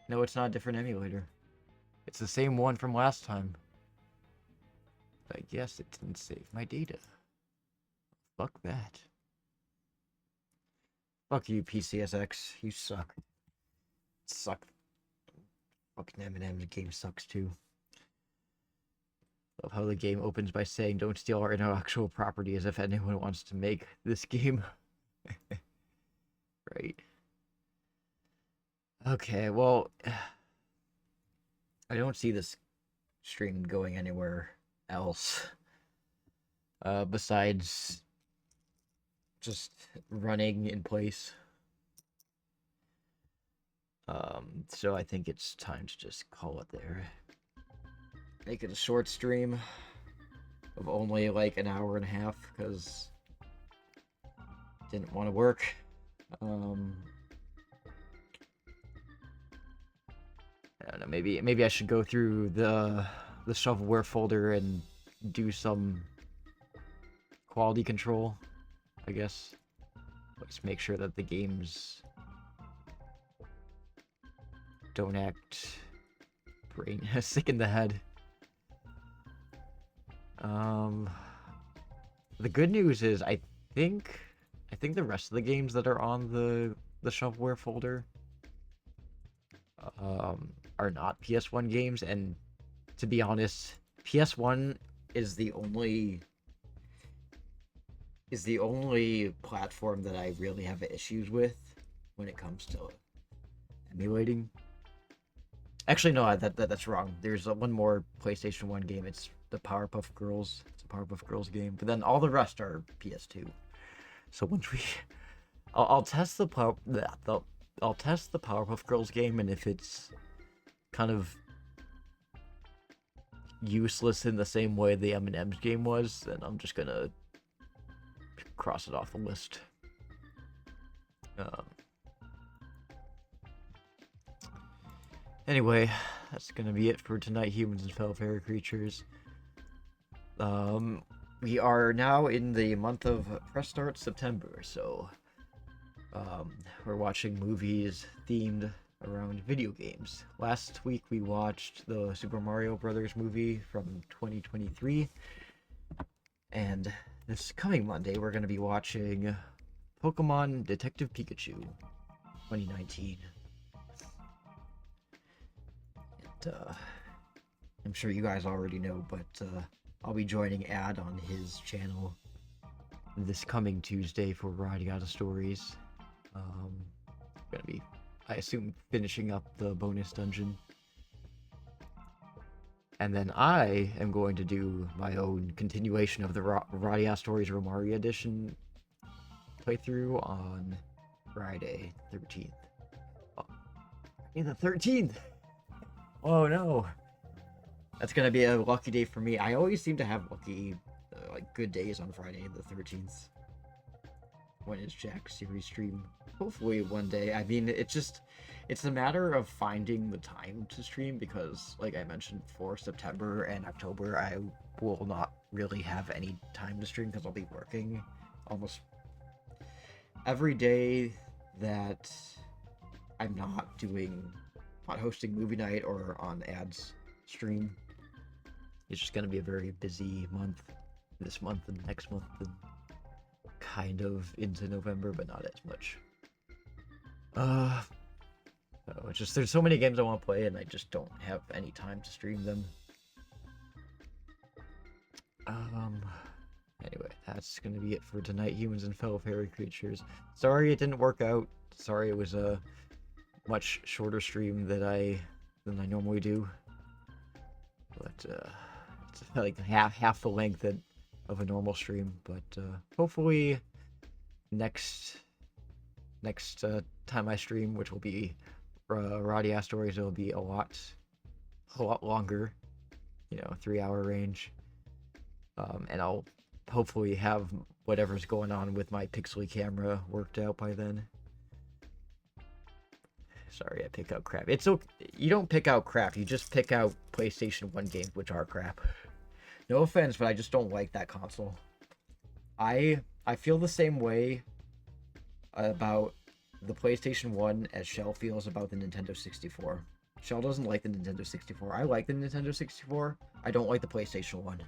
No, it's not a different emulator. It's the same one from last time. I guess it didn't save my data. Fuck that. Fuck you, PCSX. You suck. Suck. Fucking M&M's game sucks too. Love how the game opens by saying, "Don't steal our intellectual property," as if anyone wants to make this game. Right. Okay, well, I don't see this stream going anywhere else besides just running in place. So I think it's time to just call it there. Make it a short stream of only like an hour and a half because didn't want to work. I don't know, maybe I should go through the shovelware folder and do some quality control, I guess. Let's make sure that the games don't act brain sick in the head. The good news is I think the rest of the games that are on the shovelware folder are not PS1 games, and to be honest, PS1 is the only platform that I really have issues with when it comes to emulating. Actually, no, that's wrong. There's one more PlayStation 1 game. It's the Powerpuff Girls. It's a Powerpuff Girls game, but then all the rest are PS2. So once I'll test the Powerpuff Girls game, and if it's kind of useless in the same way the M&M's game was, then I'm just gonna cross it off the list. Anyway, that's gonna be it for tonight, humans and fellow fairy creatures. We are now in the month of Press Start September, so we're watching movies themed around video games. Last week we watched the Super Mario Brothers movie from 2023, and this coming Monday we're going to be watching Pokemon Detective Pikachu 2019. And I'm sure you guys already know, but I'll be joining Ad on his channel this coming Tuesday for Riding Out of Stories. Gonna be, I assume, finishing up the bonus dungeon. And then I am going to do my own continuation of the Radia Stories Romaria Edition playthrough on Friday 13th. Oh, Friday the 13th! Oh no! That's gonna be a lucky day for me. I always seem to have lucky, like, good days on Friday the 13th. When is Jack's series stream? Hopefully one day. I mean, it's a matter of finding the time to stream because, like I mentioned before, September and October, I will not really have any time to stream because I'll be working almost every day that I'm not hosting movie night or on ads stream. It's just going to be a very busy month this month and next month and kind of into November, but not as much. So it's just, there's so many games I want to play and I just don't have any time to stream them. Anyway, that's gonna be it for tonight, humans and fellow fairy creatures. Sorry it didn't work out. Sorry it was a much shorter stream than I normally do. But it's like half the length of a normal stream. But hopefully next time I stream, which will be Radia Stories, it'll be a lot longer, 3-hour range. And I'll hopefully have whatever's going on with my pixely camera worked out by then. Sorry, I pick out crap. It's okay. You don't pick out crap. You just pick out PlayStation 1 games, which are crap. No offense, but I just don't like that console. I feel the same way about the PlayStation 1 as Shell feels about the Nintendo 64. Shell doesn't like the Nintendo 64. I like the Nintendo 64. I don't like the PlayStation 1.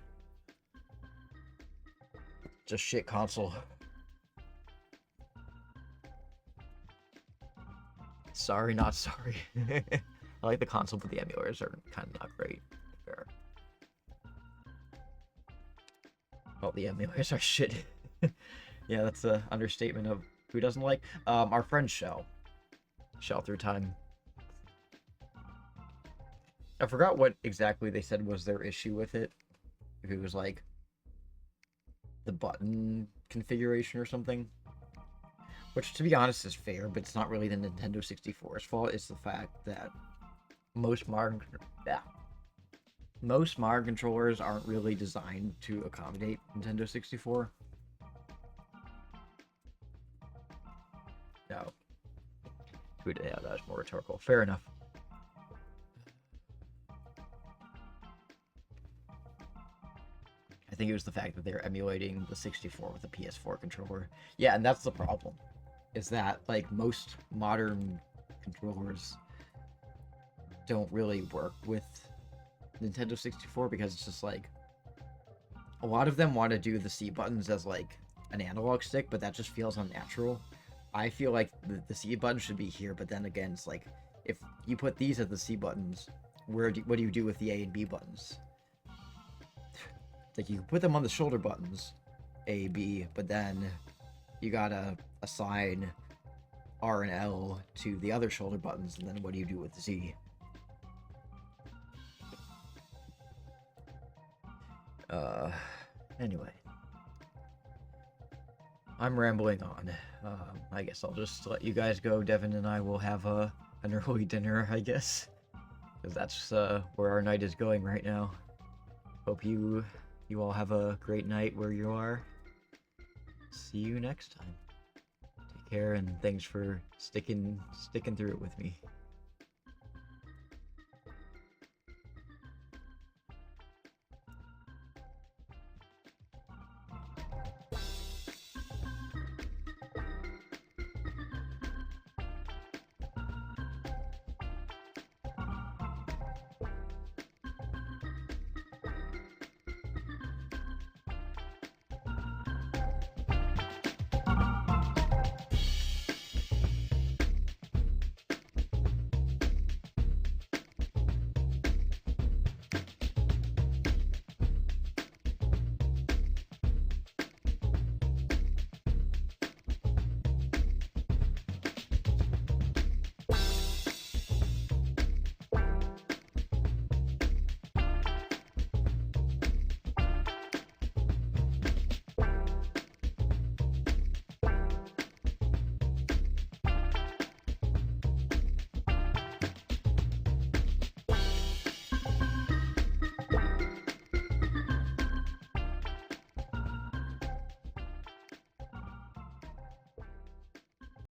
Just shit console. Sorry, not sorry. I like the console, but the emulators are kind of not great. Fair. Well, the emulators are shit. Yeah, that's an understatement of who doesn't like. Our friend Shell Through Time. I forgot what exactly they said was their issue with it. If it was like the button configuration or something. Which, to be honest, is fair, but it's not really the Nintendo 64's fault. It's the fact that most modern controllers aren't really designed to accommodate Nintendo 64. No. Yeah, that was more rhetorical. Fair enough. I think it was the fact that they're emulating the 64 with a PS4 controller. Yeah, and that's the problem. Is that, like, most modern controllers don't really work with Nintendo 64 because it's just, like, a lot of them want to do the C buttons as, like, an analog stick, but that just feels unnatural. I feel like the C button should be here, but then again, it's like, if you put these as the C buttons, what do you do with the A and B buttons? It's like, you put them on the shoulder buttons, A, B, but then you gotta assign R and L to the other shoulder buttons, and then what do you do with the Z? Anyway. I'm rambling on. I guess I'll just let you guys go. Devin and I will have an early dinner, I guess. Because that's where our night is going right now. Hope you all have a great night where you are. See you next time. Take care, and thanks for sticking through it with me.